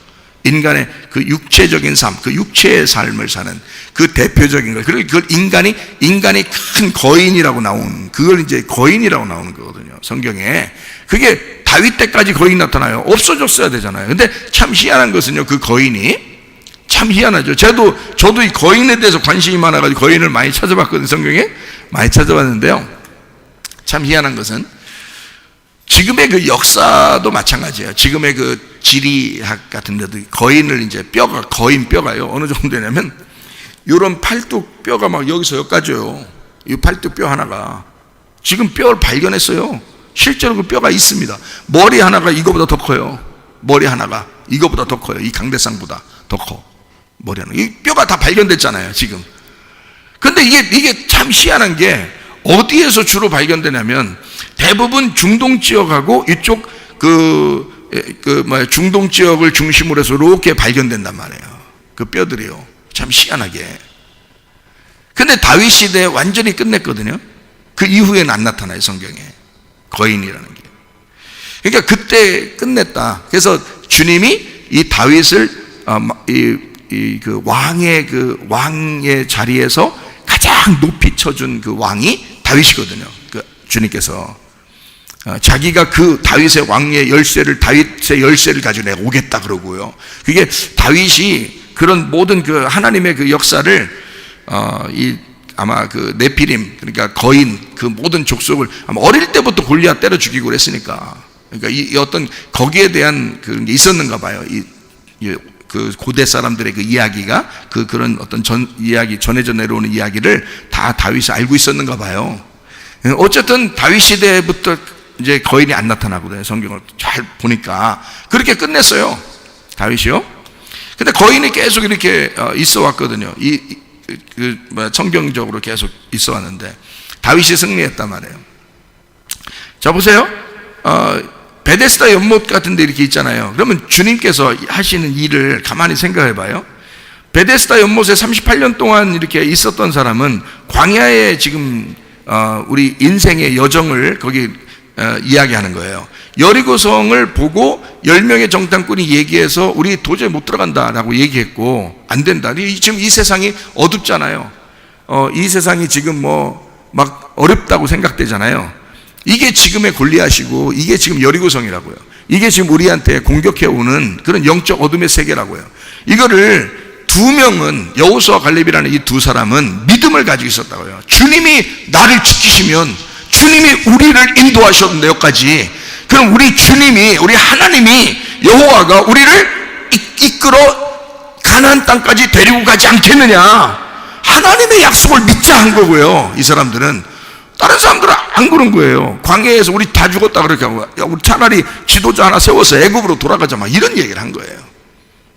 인간의 그 육체적인 삶, 그 육체의 삶을 사는 그 대표적인 거. 그리고 그걸 인간이 큰 거인이라고 그걸 이제 거인이라고 나오는 거거든요. 성경에. 그게 다윗 때까지 거인 나타나요. 없어졌어야 되잖아요. 근데 참 희한한 것은요, 그 거인이 참 희한하죠. 저도 이 거인에 대해서 관심이 많아가지고 거인을 많이 찾아봤거든요. 성경에 많이 찾아봤는데요. 참 희한한 것은 지금의 그 역사도 마찬가지예요. 지금의 그 지리학 같은 데도 거인을 이제 거인 뼈가요. 어느 정도 되냐면 이런 팔뚝 뼈가 막 여기서 여기까지요. 이 팔뚝 뼈 하나가 지금 뼈를 발견했어요. 실제로 그 뼈가 있습니다. 머리 하나가 이거보다 더 커요. 머리 하나가 이거보다 더 커요. 이 강대상보다 더 커. 머리 하나. 이 뼈가 다 발견됐잖아요, 지금. 근데 이게 참 희한한 게 어디에서 주로 발견되냐면 대부분 중동 지역하고 이쪽 중동 지역을 중심으로 해서 이렇게 발견된단 말이에요. 그 뼈들이요. 참 희한하게. 근데 다윗 시대에 완전히 끝냈거든요. 그 이후에는 안 나타나요, 성경에. 거인이라는 게. 그러니까 그때 끝냈다. 그래서 주님이 이 다윗을 왕의 자리에서 가장 높이 쳐준 그 왕이 다윗이거든요. 그 주님께서 자기가 그 다윗의 왕의 다윗의 열쇠를 가지고 내가 오겠다 그러고요. 그게 다윗이 그런 모든 그 하나님의 그 역사를 아마 그 네피림, 그러니까 거인, 그 모든 족속을 아마 어릴 때부터 골리앗 때려 죽이고 그랬으니까, 그러니까 이 어떤 거기에 대한 그런 게 있었는가 봐요. 그 고대 사람들의 그 이야기가 그런 어떤 이야기 전해져 내려오는 이야기를 다 다윗이 알고 있었는가 봐요. 어쨌든 다윗 시대부터 이제 거인이 안 나타나거든요. 성경을 잘 보니까 그렇게 끝냈어요, 다윗이요. 근데 거인이 계속 이렇게 있어 왔거든요. 성경적으로 계속 있어 왔는데 다윗이 승리했단 말이에요. 자, 보세요. 베데스다 연못 같은 데 이렇게 있잖아요. 그러면 주님께서 하시는 일을 가만히 생각해 봐요. 베데스다 연못에 38년 동안 이렇게 있었던 사람은 광야에 지금 우리 인생의 여정을 거기 이야기하는 거예요. 여리고성을 보고 10명의 정탐꾼이 얘기해서 우리 도저히 못 들어간다라고 얘기했고, 안 된다. 지금 이 세상이 어둡잖아요. 이 세상이 지금 막 어렵다고 생각되잖아요. 이게 지금의 골리앗이고, 이게 지금 여리고성이라고요. 이게 지금 우리한테 공격해 오는 그런 영적 어둠의 세계라고요. 이거를 두 명은, 여호수아 갈렙이라는 이 두 사람은 믿음을 가지고 있었다고요. 주님이 나를 지키시면 주님이 우리를 인도하셨는데 여기까지, 그럼 우리 주님이, 우리 하나님이, 여호와가 우리를 이끌어 가나안 땅까지 데리고 가지 않겠느냐, 하나님의 약속을 믿자 한 거고요. 이 사람들은. 다른 사람들은 안 그런 거예요. 광야에서 우리 다 죽었다 그렇게 하고, 야, 우리 차라리 지도자 하나 세워서 애굽으로 돌아가자, 막 이런 얘기를 한 거예요.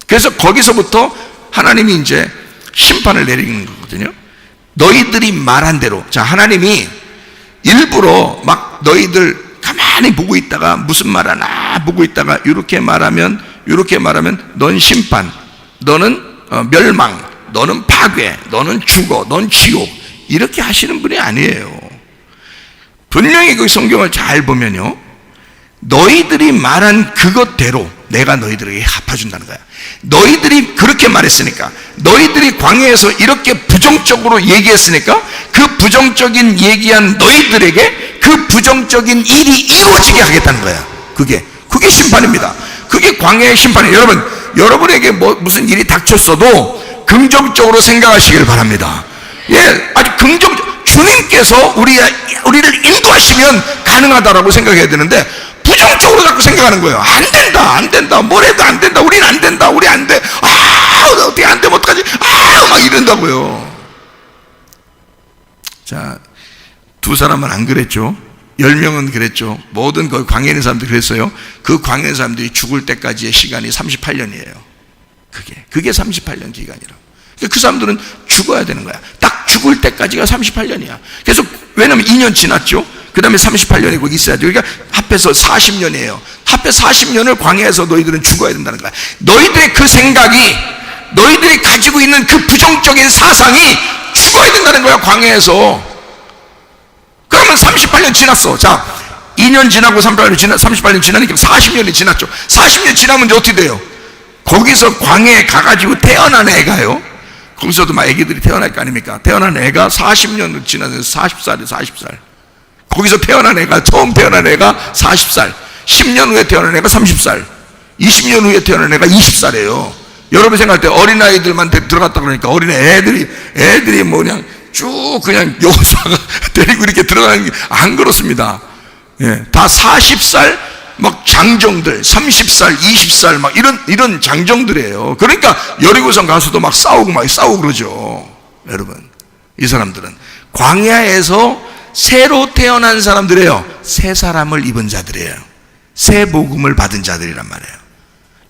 그래서 거기서부터 하나님이 이제 심판을 내리는 거거든요. 너희들이 말한 대로. 자, 하나님이 일부러 막 너희들 가만히 보고 있다가 무슨 말 하나 보고 있다가 이렇게 말하면 넌 심판, 너는 멸망, 너는 파괴, 너는 죽어, 넌 지옥, 이렇게 하시는 분이 아니에요. 분명히 그 성경을 잘 보면요, 너희들이 말한 그것대로 내가 너희들에게 갚아준다는 거야. 너희들이 그렇게 말했으니까, 너희들이 광야에서 이렇게 부정적으로 얘기했으니까, 그 부정적인 얘기한 너희들에게 그 부정적인 일이 이루어지게 하겠다는 거야. 그게 심판입니다. 그게 광야의 심판이에요. 여러분에게 무슨 일이 닥쳤어도 긍정적으로 생각하시길 바랍니다. 예, 아주 주님께서 우리를 인도하시면 가능하다라고 생각해야 되는데, 부정적으로 자꾸 생각하는 거예요. 안 된다, 뭘 해도 안 된다, 우린 안 된다, 우리 안 돼, 어떻게 안 되면 어떡하지, 막 이런다고요. 자, 두 사람은 안 그랬죠. 10명은 그랬죠. 모든 그 광야에 있는 사람들이 그랬어요. 그 광야에 있는 사람들이 죽을 때까지의 시간이 38년이에요. 그게 38년 기간이라고. 그 사람들은 죽어야 되는 거야. 딱 죽을 때까지가 38년이야. 그래서 왜냐면 2년 지났죠. 그 다음에 38년이 거기 있어야죠. 그러니까 합해서 40년이에요. 합해 40년을 광야에서 너희들은 죽어야 된다는 거야. 너희들의 그 생각이, 너희들이 가지고 있는 그 부정적인 사상이 죽어야 된다는 거야, 광야에서. 그러면 38년 지났어. 자, 2년 지나고 38년 지나니까 40년이 지났죠. 40년 지나면 이제 어떻게 돼요? 거기서 광야에 가가지고 태어난 애가요, 거기서도 막 애기들이 태어날 거 아닙니까? 태어난 애가 40년 지나서 40살이에요. 40살. 거기서 태어난 애가, 처음 태어난 애가 40살, 10년 후에 태어난 애가 30살, 20년 후에 태어난 애가 20살이에요. 여러분 생각할 때 어린아이들만 들어갔다 그러니까 애들이 뭐 그냥 쭉 그냥 여호수아가 데리고 이렇게 들어가는 게 안 그렇습니다. 예, 다 40살 막 장정들, 30살, 20살 막 이런 장정들이에요. 그러니까 여리고성 가서도 막 싸우고 그러죠. 여러분, 이 사람들은 광야에서 새로 태어난 사람들이에요. 새 사람을 입은 자들이에요. 새 복음을 받은 자들이란 말이에요.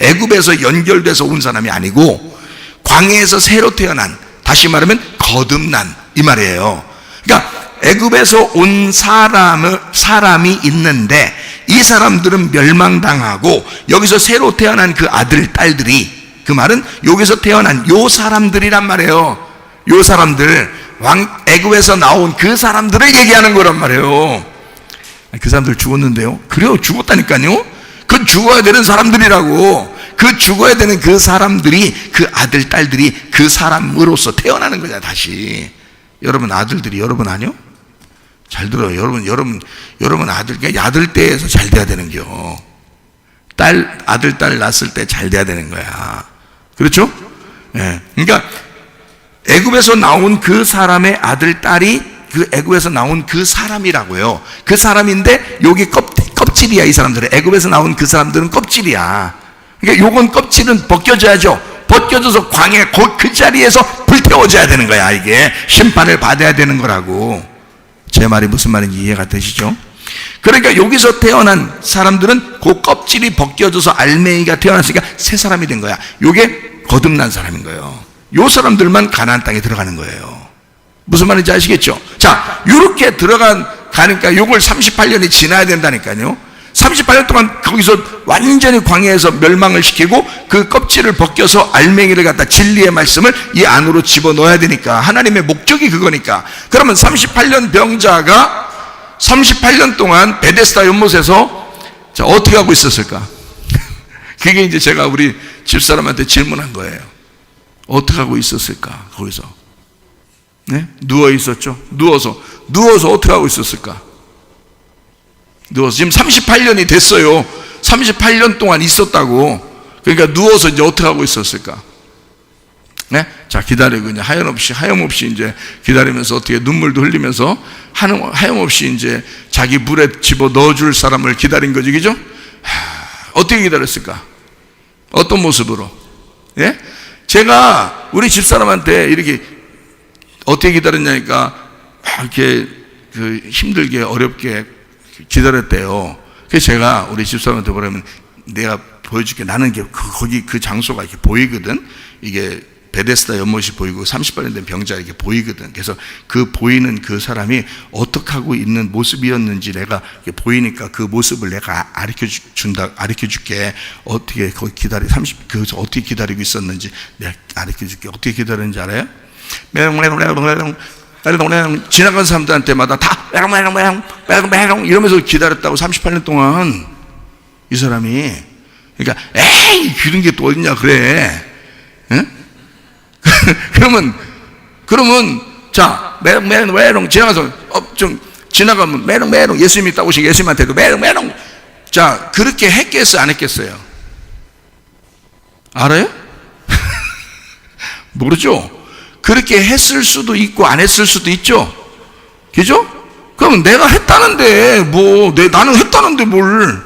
애굽에서 연결돼서 온 사람이 아니고 광야에서 새로 태어난, 다시 말하면 거듭난, 이 말이에요. 그러니까 애굽에서 온 사람이 있는데 이 사람들은 멸망당하고 여기서 새로 태어난 그 아들, 딸들이, 그 말은 여기서 태어난 요 사람들이란 말이에요. 요 사람들, 애굽에서 나온 그 사람들을 얘기하는 거란 말이에요. 그 사람들 죽었는데요? 그래요, 죽었다니까요. 그 죽어야 되는 사람들이라고. 그 죽어야 되는 그 사람들이, 그 아들, 딸들이 그 사람으로서 태어나는 거잖아요, 다시. 여러분 아들들이 여러분 아니요? 잘 들어요. 여러분 아들 때에서 잘 돼야 되는겨. 아들, 딸 낳았을 때 잘 돼야 되는 거야. 그렇죠? 예. 그러니까 애굽에서 나온 그 사람의 아들, 딸이 그 애굽에서 나온 그 사람이라고요. 그 사람인데 여기 껍질이야, 이 사람들은. 애굽에서 나온 그 사람들은 껍질이야. 그러니까 요건 껍질은 벗겨져야죠. 벗겨져서 광야 그 자리에서 불태워져야 되는 거야. 이게 심판을 받아야 되는 거라고. 제 말이 무슨 말인지 이해가 되시죠? 그러니까 여기서 태어난 사람들은 그 껍질이 벗겨져서 알맹이가 태어났으니까 새 사람이 된 거야. 요게 거듭난 사람인 거예요. 요 사람들만 가나안 땅에 들어가는 거예요. 무슨 말인지 아시겠죠? 자, 요렇게 가니까 요걸 38년이 지나야 된다니까요. 38년 동안 거기서 완전히 광야에서 멸망을 시키고 그 껍질을 벗겨서 알맹이를 갖다 진리의 말씀을 이 안으로 집어넣어야 되니까, 하나님의 목적이 그거니까. 그러면 38년 병자가 38년 동안 베데스다 연못에서 자, 어떻게 하고 있었을까? 그게 이제 제가 우리 집사람한테 질문한 거예요. 어떻게 하고 있었을까? 거기서 네? 누워 있었죠. 누워서 어떻게 하고 있었을까? 누워서 지금 38년이 됐어요. 38년 동안 있었다고. 그러니까 누워서 이제 어떻게 하고 있었을까? 네? 자, 기다리고 이제 하염없이 이제 기다리면서 어떻게 눈물도 흘리면서 하염없이 이제 자기 물에 집어 넣어줄 사람을 기다린 거지, 그죠? 어떻게 기다렸을까? 어떤 모습으로? 예? 제가 우리 집사람한테 이렇게 어떻게 기다렸냐니까 이렇게 힘들게 어렵게 기다렸대요. 그래서 제가 우리 집사람한테 뭐라면, 내가 보여줄게. 나는 거기 그 장소가 이렇게 보이거든. 이게 베데스다 연못이 보이고 38년 된 병자 이렇게 보이거든. 그래서 그 보이는 그 사람이 어떻게 하고 있는 모습이었는지 내가 보이니까 그 모습을 내가 알려줘 줄게. 어떻게 거기 거기서 어떻게 기다리고 있었는지 내가 알려줘 줄게. 어떻게 기다렸는지 알아요? 지나간 사람들한테마다 다 이러면서 기다렸다고. 38년 동안 이 사람이. 그러니까 에이 그런 게 또 어딨냐 그래. 응? 그러면 자 메롱 지나가서 좀 지나가면 메롱 예수님이 있다고 오신 예수님한테도 메롱. 자, 그렇게 했겠어요, 안 했겠어요? 알아요? 모르죠. 그렇게 했을 수도 있고 안 했을 수도 있죠. 그죠? 그럼 내가 했다는데 나는 했다는데 뭘.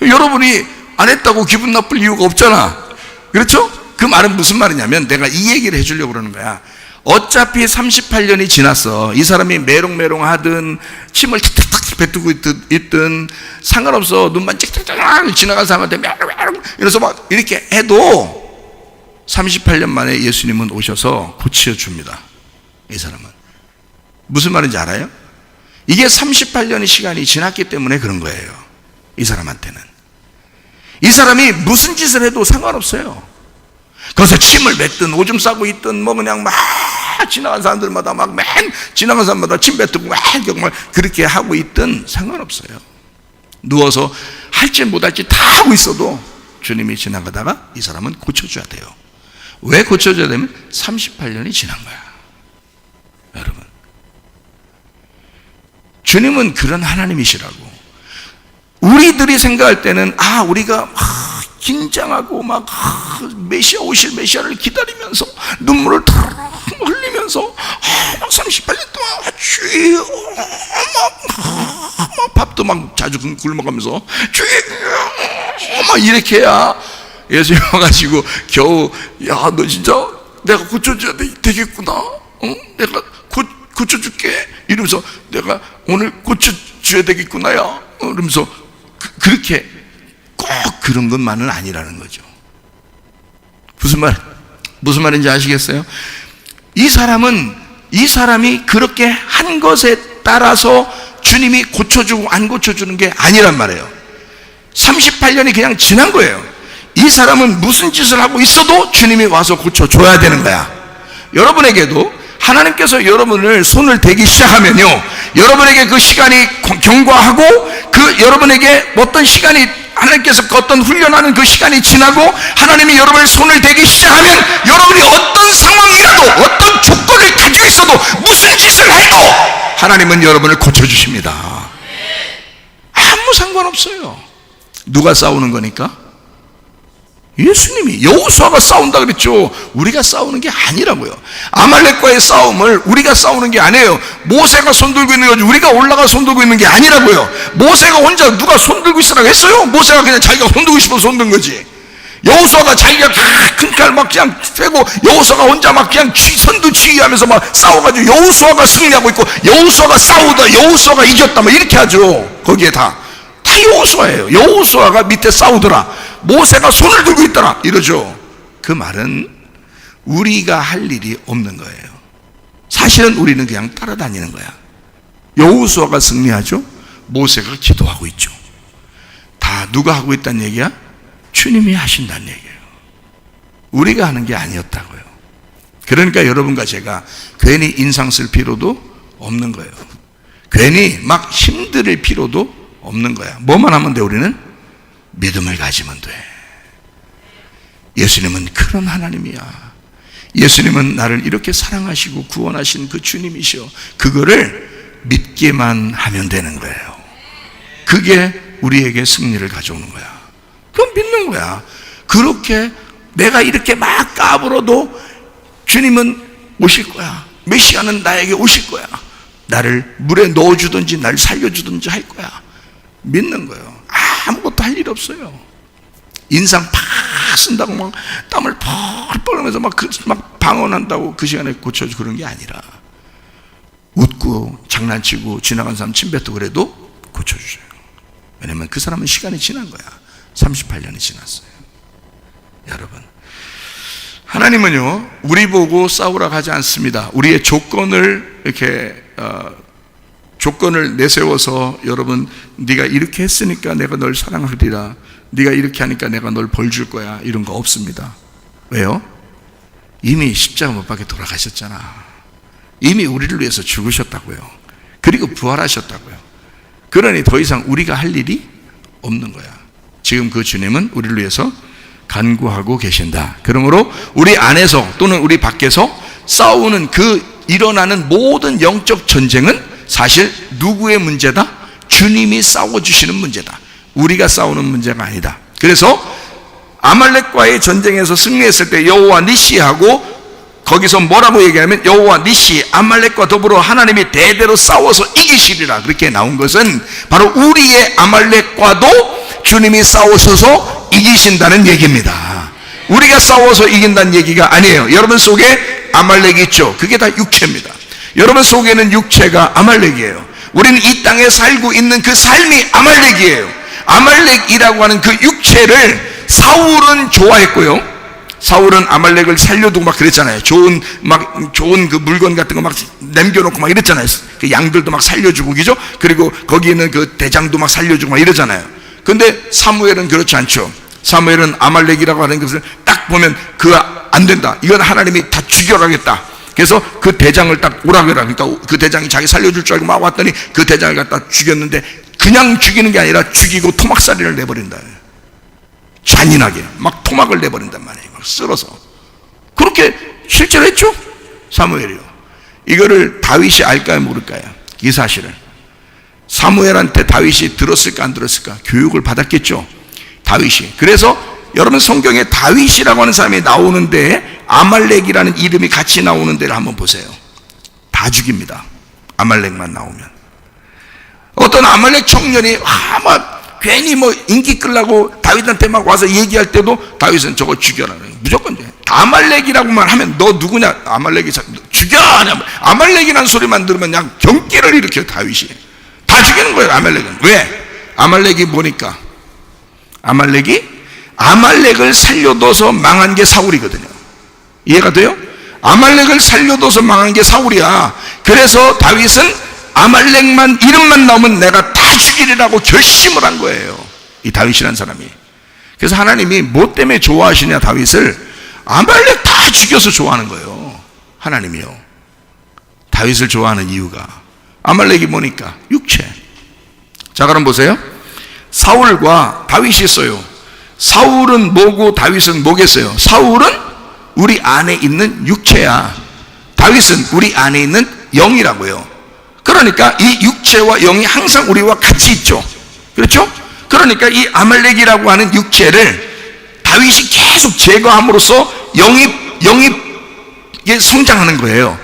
여러분이 안 했다고 기분 나쁠 이유가 없잖아. 그렇죠? 그 말은 무슨 말이냐면, 내가 이 얘기를 해주려고 그러는 거야. 어차피 38년이 지났어. 이 사람이 메롱 하든 침을 탁탁탁 뱉고 있든 상관없어. 눈만 찍찍찍 지나간 사람한테 메롱 이래서 막 이렇게 해도 38년 만에 예수님은 오셔서 고쳐줍니다. 이 사람은. 무슨 말인지 알아요? 이게 38년의 시간이 지났기 때문에 그런 거예요. 이 사람한테는. 이 사람이 무슨 짓을 해도 상관없어요. 거기서 침을 뱉든 오줌 싸고 있든 그냥 막 지나간 사람들마다 지나간 사람마다 침 뱉고 막 그렇게 하고 있든 상관없어요. 누워서 할지 못할지 다 하고 있어도 주님이 지나가다가 이 사람은 고쳐줘야 돼요. 왜 고쳐줘야 되면 38년이 지난 거야. 여러분, 주님은 그런 하나님이시라고. 우리들이 생각할 때는 우리가 긴장하고 메시아 오실 메시아를 기다리면서 눈물을 흘리면서 38년 동안 주여 밥도 자주 굶어가면서 주여 막 이렇게 해야 예수님 와가지고 겨우 너 진짜 내가 고쳐줘야 되겠구나. 내가 고쳐줄게 이러면서 내가 오늘 고쳐줘야 되겠구나야 이러면서 그렇게 꼭 그런 것만은 아니라는 거죠. 무슨 말인지 아시겠어요? 이 사람이 그렇게 한 것에 따라서 주님이 고쳐주고 안 고쳐주는 게 아니란 말이에요. 38년이 그냥 지난 거예요. 이 사람은 무슨 짓을 하고 있어도 주님이 와서 고쳐줘야 되는 거야. 여러분에게도 하나님께서 여러분을 손을 대기 시작하면요, 여러분에게 그 시간이 경과하고 그 여러분에게 어떤 시간이 하나님께서 어떤 훈련하는 그 시간이 지나고 하나님이 여러분의 손을 대기 시작하면 여러분이 어떤 상황이라도 어떤 조건을 가지고 있어도 무슨 짓을 해도 하나님은 여러분을 고쳐주십니다. 아무 상관없어요. 누가 싸우는 거니까? 예수님이. 여호수아가 싸운다 그랬죠. 우리가 싸우는 게 아니라고요. 아말렉과의 싸움을 우리가 싸우는 게 아니에요. 모세가 손들고 있는 거지 우리가 올라가 손들고 있는 게 아니라고요. 모세가 혼자 누가 손들고 있으라고 했어요? 모세가 그냥 자기가 손들고 싶어서 손든 거지. 여호수아가 자기가 큰 칼 막 그냥 펴고 여호수아가 혼자 막 그냥 선두치기 하면서 막 싸워가지고 여호수아가 승리하고 있고 여호수아가 싸우다 여호수아가 이겼다 막 이렇게 하죠. 거기에 다 여호수아예요. 여호수아가 밑에 싸우더라. 모세가 손을 들고 있더라 이러죠. 그 말은 우리가 할 일이 없는 거예요. 사실은 우리는 그냥 따라다니는 거야. 여호수아가 승리하죠. 모세가 기도하고 있죠. 다 누가 하고 있다는 얘기야? 주님이 하신다는 얘기예요. 우리가 하는 게 아니었다고요. 그러니까 여러분과 제가 괜히 인상 쓸 필요도 없는 거예요. 괜히 막 힘들 필요도 없는 거야. 뭐만 하면 돼? 우리는 믿음을 가지면 돼. 예수님은 그런 하나님이야. 예수님은 나를 이렇게 사랑하시고 구원하신 그 주님이시여. 그거를 믿기만 하면 되는 거예요. 그게 우리에게 승리를 가져오는 거야. 그건 믿는 거야. 그렇게 내가 이렇게 막 까불어도 주님은 오실 거야. 메시아는 나에게 오실 거야. 나를 물에 넣어주든지 나를 살려주든지 할 거야. 믿는 거예요. 아무것도 할 일 없어요. 인상 팍 쓴다고 막 땀을 펄펄 흘리면서 막 방언한다고 그 시간에 고쳐주고 그런 게 아니라 웃고 장난치고 지나간 사람 침뱉고 그래도 고쳐주셔요. 왜냐면 그 사람은 시간이 지난 거야. 38년이 지났어요. 여러분, 하나님은요 우리 보고 싸우라 하지 않습니다. 우리의 조건을 이렇게 조건을 내세워서 여러분 네가 이렇게 했으니까 내가 널 사랑하리라, 네가 이렇게 하니까 내가 널 벌 줄 거야, 이런 거 없습니다. 왜요? 이미 십자가 못 박에 돌아가셨잖아. 이미 우리를 위해서 죽으셨다고요. 그리고 부활하셨다고요. 그러니 더 이상 우리가 할 일이 없는 거야. 지금 그 주님은 우리를 위해서 간구하고 계신다. 그러므로 우리 안에서 또는 우리 밖에서 싸우는 그 일어나는 모든 영적 전쟁은 사실 누구의 문제다? 주님이 싸워주시는 문제다. 우리가 싸우는 문제가 아니다. 그래서 아말렉과의 전쟁에서 승리했을 때 여호와 니시하고 거기서 뭐라고 얘기하면 여호와 니시, 아말렉과 더불어 하나님이 대대로 싸워서 이기시리라 그렇게 나온 것은 바로 우리의 아말렉과도 주님이 싸우셔서 이기신다는 얘기입니다. 우리가 싸워서 이긴다는 얘기가 아니에요. 여러분 속에 아말렉이 있죠. 그게 다 육체입니다. 여러분 속에는 육체가 아말렉이에요. 우리는 이 땅에 살고 있는 그 삶이 아말렉이에요. 아말렉이라고 하는 그 육체를 사울은 좋아했고요. 사울은 아말렉을 살려두고 막 그랬잖아요. 좋은 그 물건 같은 거 막 남겨놓고 막 이랬잖아요. 그 양들도 막 살려주고, 그죠? 그리고 거기 있는 그 대장도 막 살려주고 막 이러잖아요. 근데 사무엘은 그렇지 않죠. 사무엘은 아말렉이라고 하는 것을 딱 보면 안 된다. 이건 하나님이 다 죽여가겠다. 그래서 그 대장을 딱 오라고 해라. 그러니까 그 대장이 자기 살려줄 줄 알고 막 왔더니 그 대장을 갖다 죽였는데 그냥 죽이는 게 아니라 죽이고 토막살이를 내버린다. 잔인하게 막 토막을 내버린단 말이에요. 막 쓸어서. 그렇게 실제로 했죠. 사무엘이요. 이거를 다윗이 알까요 모를까요? 이 사실을. 사무엘한테 다윗이 들었을까 안 들었을까? 교육을 받았겠죠. 다윗이. 그래서 여러분 성경에 다윗이라고 하는 사람이 나오는데 아말렉이라는 이름이 같이 나오는 데를 한번 보세요. 다 죽입니다. 아말렉만 나오면. 어떤 아말렉 청년이 막 괜히 뭐 인기 끌라고 다윗한테 막 와서 얘기할 때도 다윗은 저거 죽여라. 무조건 아말렉이라고만 하면 너 누구냐? 아말렉이 죽여! 아말렉이라는 소리만 들으면 그냥 경계를 일으켜요. 다윗이. 다 죽이는 거예요. 아말렉은. 왜? 아말렉이 뭐니까? 아말렉을 살려둬서 망한 게 사울이거든요. 이해가 돼요? 아말렉을 살려둬서 망한 게 사울이야. 그래서 다윗은 아말렉만 이름만 나오면 내가 다 죽이리라고 결심을 한 거예요, 이 다윗이라는 사람이. 그래서 하나님이 뭐 때문에 좋아하시냐, 다윗을? 아말렉 다 죽여서 좋아하는 거예요, 하나님이요. 다윗을 좋아하는 이유가 아말렉이 뭐니까? 육체. 자, 그럼 보세요. 사울과 다윗이 있어요. 사울은 뭐고 다윗은 뭐겠어요? 사울은 우리 안에 있는 육체야. 다윗은 우리 안에 있는 영이라고요. 그러니까 이 육체와 영이 항상 우리와 같이 있죠. 그렇죠? 그러니까 이 아말렉이라고 하는 육체를 다윗이 계속 제거함으로써 영이 성장하는 거예요.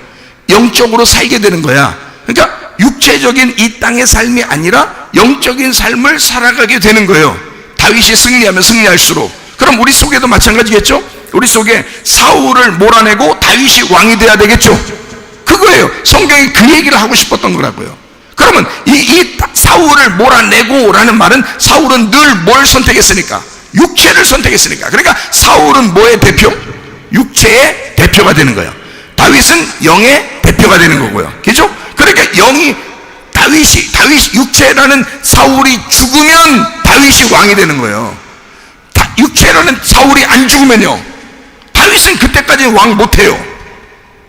영적으로 살게 되는 거야. 그러니까 육체적인 이 땅의 삶이 아니라 영적인 삶을 살아가게 되는 거예요. 다윗이 승리하면 승리할수록. 그럼 우리 속에도 마찬가지겠죠? 우리 속에 사울을 몰아내고 다윗이 왕이 돼야 되겠죠? 그거예요. 성경이 그 얘기를 하고 싶었던 거라고요. 그러면 이 사울을 몰아내고 라는 말은 사울은 늘 뭘 선택했으니까? 육체를 선택했으니까. 그러니까 사울은 뭐의 대표? 육체의 대표가 되는 거예요. 다윗은 영의 대표가 되는 거고요. 그죠? 그러니까 다윗 육체라는 사울이 죽으면 다윗이 왕이 되는 거예요. 육체라는 사울이 안 죽으면요, 다윗은 그때까지 왕 못해요.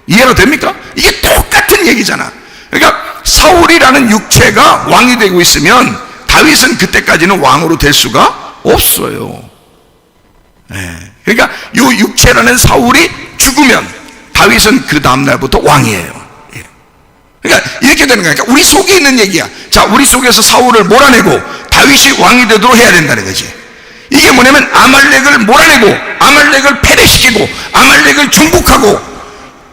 이해가 됩니까? 이게 똑같은 얘기잖아. 그러니까 사울이라는 육체가 왕이 되고 있으면 다윗은 그때까지는 왕으로 될 수가 없어요. 그러니까 이 육체라는 사울이 죽으면 다윗은 그 다음날부터 왕이에요. 그러니까 이렇게 되는 거니까 우리 속에 있는 얘기야. 자, 우리 속에서 사울을 몰아내고 다윗이 왕이 되도록 해야 된다는 거지. 이게 뭐냐면 아말렉을 몰아내고 아말렉을 패배시키고 아말렉을 정복하고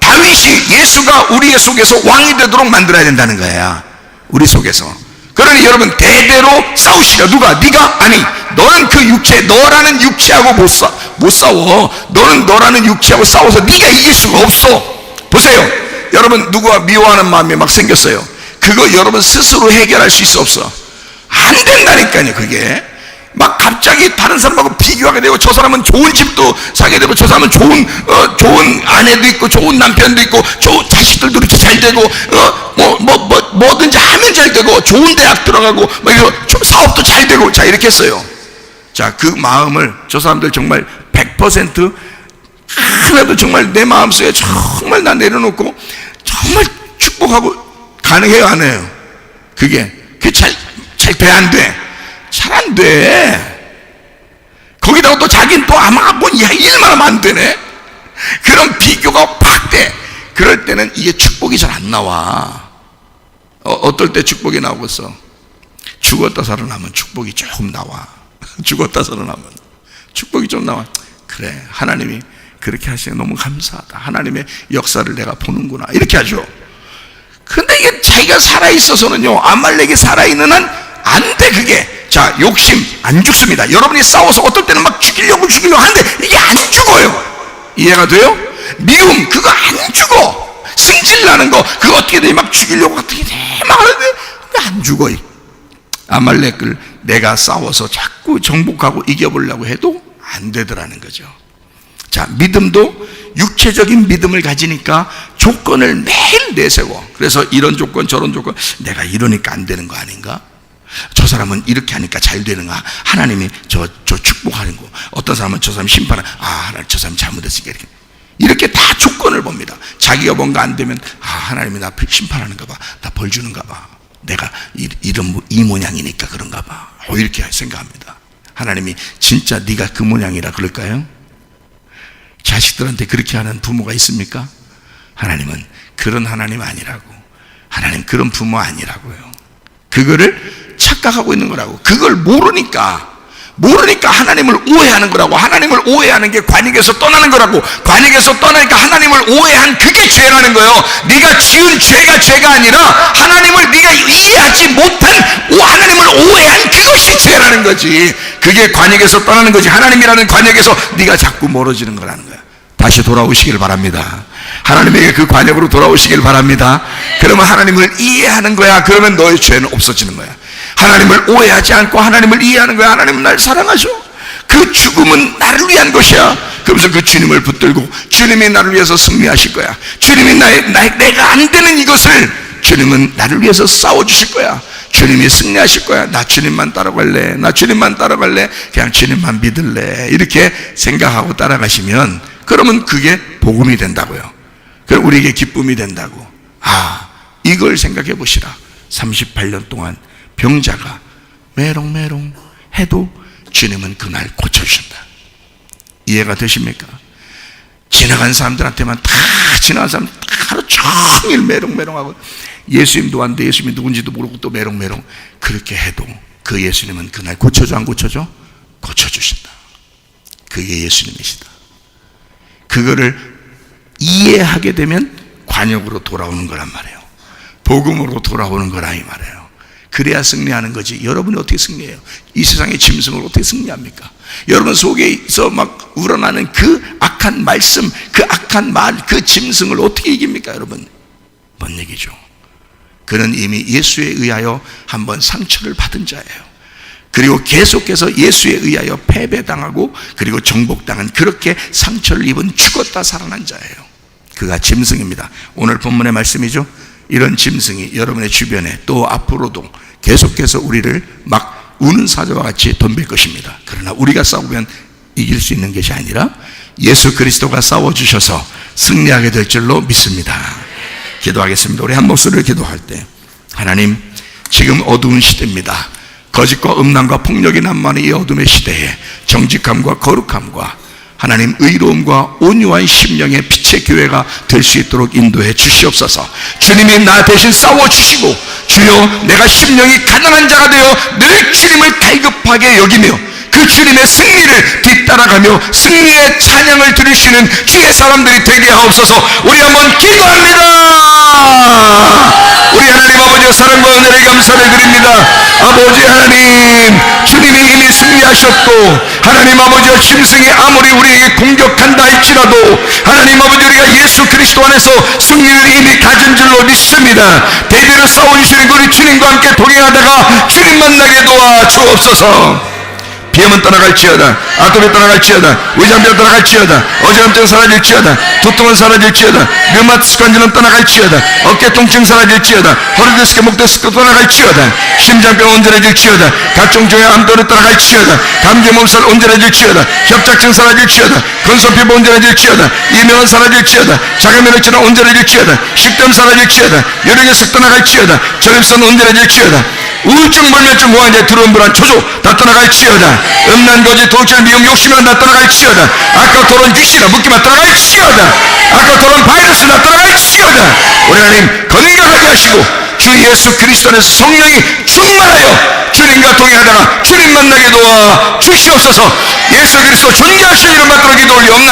다윗이, 예수가 우리의 속에서 왕이 되도록 만들어야 된다는 거야, 우리 속에서. 그러니 여러분, 대대로 싸우시라. 누가? 네가? 아니, 너는 그 육체, 너라는 육체하고 못 싸워. 너는 너라는 육체하고 싸워서 네가 이길 수가 없어. 보세요, 여러분, 누구와 미워하는 마음이 막 생겼어요. 그거 여러분 스스로 해결할 수 있어, 없어? 안 된다니까요. 그게 막 갑자기 다른 사람하고 비교하게 되고, 저 사람은 좋은 집도 사게 되고, 저 사람은 좋은 아내도 있고, 좋은 남편도 있고, 좋은 자식들도 이렇게 잘 되고, 뭐든지 하면 잘 되고, 좋은 대학 들어가고, 좀 사업도 잘 되고, 자, 이렇게 했어요. 자, 그 마음을 저 사람들 정말 100% 하나도 정말 내 마음속에 정말 나 내려놓고 정말 축복하고 가능해요, 안 해요? 그게 잘 돼, 안 돼? 잘 안 돼. 거기다가 또 자기는 또 아마 뭐 일만 하면 안 되네. 그런 비교가 팍 돼. 그럴 때는 이게 축복이 잘 안 나와. 어떨 때 축복이 나오겠어? 죽었다 살아나면 축복이 조금 나와. 죽었다 살아나면 축복이 좀 나와. 그래, 하나님이 그렇게 하시니 너무 감사하다. 하나님의 역사를 내가 보는구나, 이렇게 하죠. 근데 이게 자기가 살아있어서는요, 아말렉이 살아있는 한 안 돼, 그게. 자, 욕심 안 죽습니다. 여러분이 싸워서 어떨 때는 막 죽이려고 하는데 이게 안 죽어요. 이해가 돼요? 미움, 그거 안 죽어. 승질나는 거, 그거 어떻게든 막 죽이려고 어떻게 막 하는데 안 죽어. 아말렉을 내가 싸워서 자꾸 정복하고 이겨보려고 해도 안 되더라는 거죠. 자, 믿음도 육체적인 믿음을 가지니까 조건을 매일 내세워. 그래서 이런 조건 저런 조건, 내가 이러니까 안 되는 거 아닌가? 저 사람은 이렇게 하니까 잘 되는가? 하나님이 저 축복하는 거. 어떤 사람은 저 사람 심판을, 하나님 저 사람 잘못했으니까 이렇게 다 조건을 봅니다. 자기가 뭔가 안 되면 하나님이 나 심판하는가 봐, 나 벌 주는가 봐, 내가 이 모양이니까 그런가 봐, 이렇게 생각합니다. 하나님이 진짜 네가 그 모양이라 그럴까요? 자식들한테 그렇게 하는 부모가 있습니까? 하나님은 그런 하나님 아니라고. 하나님 그런 부모 아니라고요. 그거를 착각하고 있는 거라고. 그걸 모르니까 하나님을 오해하는 거라고. 하나님을 오해하는 게 관역에서 떠나는 거라고. 관역에서 떠나니까 하나님을 오해한 그게 죄라는 거예요. 네가 지은 죄가 아니라 하나님을 네가 이해하지 못한 하나님을 오해한 그것이 죄라는 거지. 그게 관역에서 떠나는 거지. 하나님이라는 관역에서 네가 자꾸 멀어지는 거라는 거야. 다시 돌아오시길 바랍니다. 하나님에게 그 관역으로 돌아오시길 바랍니다. 그러면 하나님을 이해하는 거야. 그러면 너의 죄는 없어지는 거야. 하나님을 오해하지 않고 하나님을 이해하는 거야. 하나님은 나를 사랑하셔. 그 죽음은 나를 위한 것이야. 그러면서 그 주님을 붙들고 주님이 나를 위해서 승리하실 거야. 주님이 내가 안 되는 이것을 주님은 나를 위해서 싸워주실 거야. 주님이 승리하실 거야. 나 주님만 따라갈래. 나 주님만 따라갈래. 그냥 주님만 믿을래. 이렇게 생각하고 따라가시면 그러면 그게 복음이 된다고요. 그럼 우리에게 기쁨이 된다고. 이걸 생각해 보시라. 38년 동안 병자가 메롱메롱 해도 주님은 그날 고쳐주신다. 이해가 되십니까? 지나간 사람들한테만 다 지나간 사람 하루 종일 메롱메롱하고 예수님도 왔는데 예수님이 누군지도 모르고 또 메롱메롱 그렇게 해도 그 예수님은 그날 고쳐줘 안 고쳐줘? 고쳐주신다. 그게 예수님이시다. 그거를 이해하게 되면 관역으로 돌아오는 거란 말이에요. 복음으로 돌아오는 거라 이 말이에요. 그래야 승리하는 거지. 여러분이 어떻게 승리해요? 이 세상의 짐승을 어떻게 승리합니까? 여러분 속에서 막 우러나는 그 악한 말씀, 그 악한 말, 그 짐승을 어떻게 이깁니까 여러분? 뭔 얘기죠? 그는 이미 예수에 의하여 한번 상처를 받은 자예요. 그리고 계속해서 예수에 의하여 패배당하고 그리고 정복당한, 그렇게 상처를 입은 죽었다 살아난 자예요. 그가 짐승입니다. 오늘 본문의 말씀이죠. 이런 짐승이 여러분의 주변에 또 앞으로도 계속해서 우리를 막 우는 사자와 같이 덤빌 것입니다. 그러나 우리가 싸우면 이길 수 있는 것이 아니라 예수 그리스도가 싸워주셔서 승리하게 될 줄로 믿습니다. 기도하겠습니다. 우리 한 목소리를 기도할 때, 하나님, 지금 어두운 시대입니다. 거짓과 음란과 폭력이 난무하는 이 어둠의 시대에 정직함과 거룩함과 하나님 의로움과 온유한 심령의 빛의 교회가 될 수 있도록 인도해 주시옵소서. 주님이 나 대신 싸워주시고, 주여 내가 심령이 가난한 자가 되어 늘 주님을 갈급하게 여기며 그 주님의 승리를 뒤따라가며 승리의 찬양을 들으시는 주의 사람들이 되게 하옵소서. 우리 한번 기도합니다. 우리 하나님 아버지의 사랑과 은혜를 감사를 드립니다. 아버지 하나님, 주님이 이미 승리하셨고, 하나님 아버지의 짐승이 아무리 우리에게 공격한다 할지라도 하나님 아버지 우리가 예수 그리스도 안에서 승리를 이미 가진 줄로 믿습니다. 대대로 싸워주시는 우리 주님과 함께 동행하다가 주님 만나게 도와 주옵소서. 비염은 떠나갈지어다, 아토피 떠나갈지어다, 위장병 떠나갈지어다, 어지럼증 사라질지어다, 두통은 사라질지어다, 류마티스 관절은 떠나갈지어다, 어깨 통증 사라질지어다, 허리디스크 목디스크 떠나갈지어다, 심장병 온전해질지어다, 각종 종의 암도를 떠나갈지어다, 감기 몸살 온전해질지어다, 협착증 사라질지어다, 근손피부 온전해질지어다, 이명은 사라질지어다, 자가면역질환 온전해질지어다, 식도염 사라질지어다, 요령의석 떠나갈지어다, 저립선 온전해질지어다, 우울증, 불면증, 무한제, 두려움, 불안, 초조 다 떠나갈지어다, 음란, 거짓, 도둑질, 미움, 욕심은 다 떠나갈지어다, 아까 도론 귀신아 묶기만 떠나갈지어다, 아까 도론 바이러스 다 떠나갈지어다. 우리 하나님 건강하게 하시고 주 예수 그리스도 안에서 성령이 충만하여 주님과 동행하다가 주님 만나게 도와 주시옵소서. 예수 그리스도 존귀하신 이름 받들어 기도 올리옵나이다.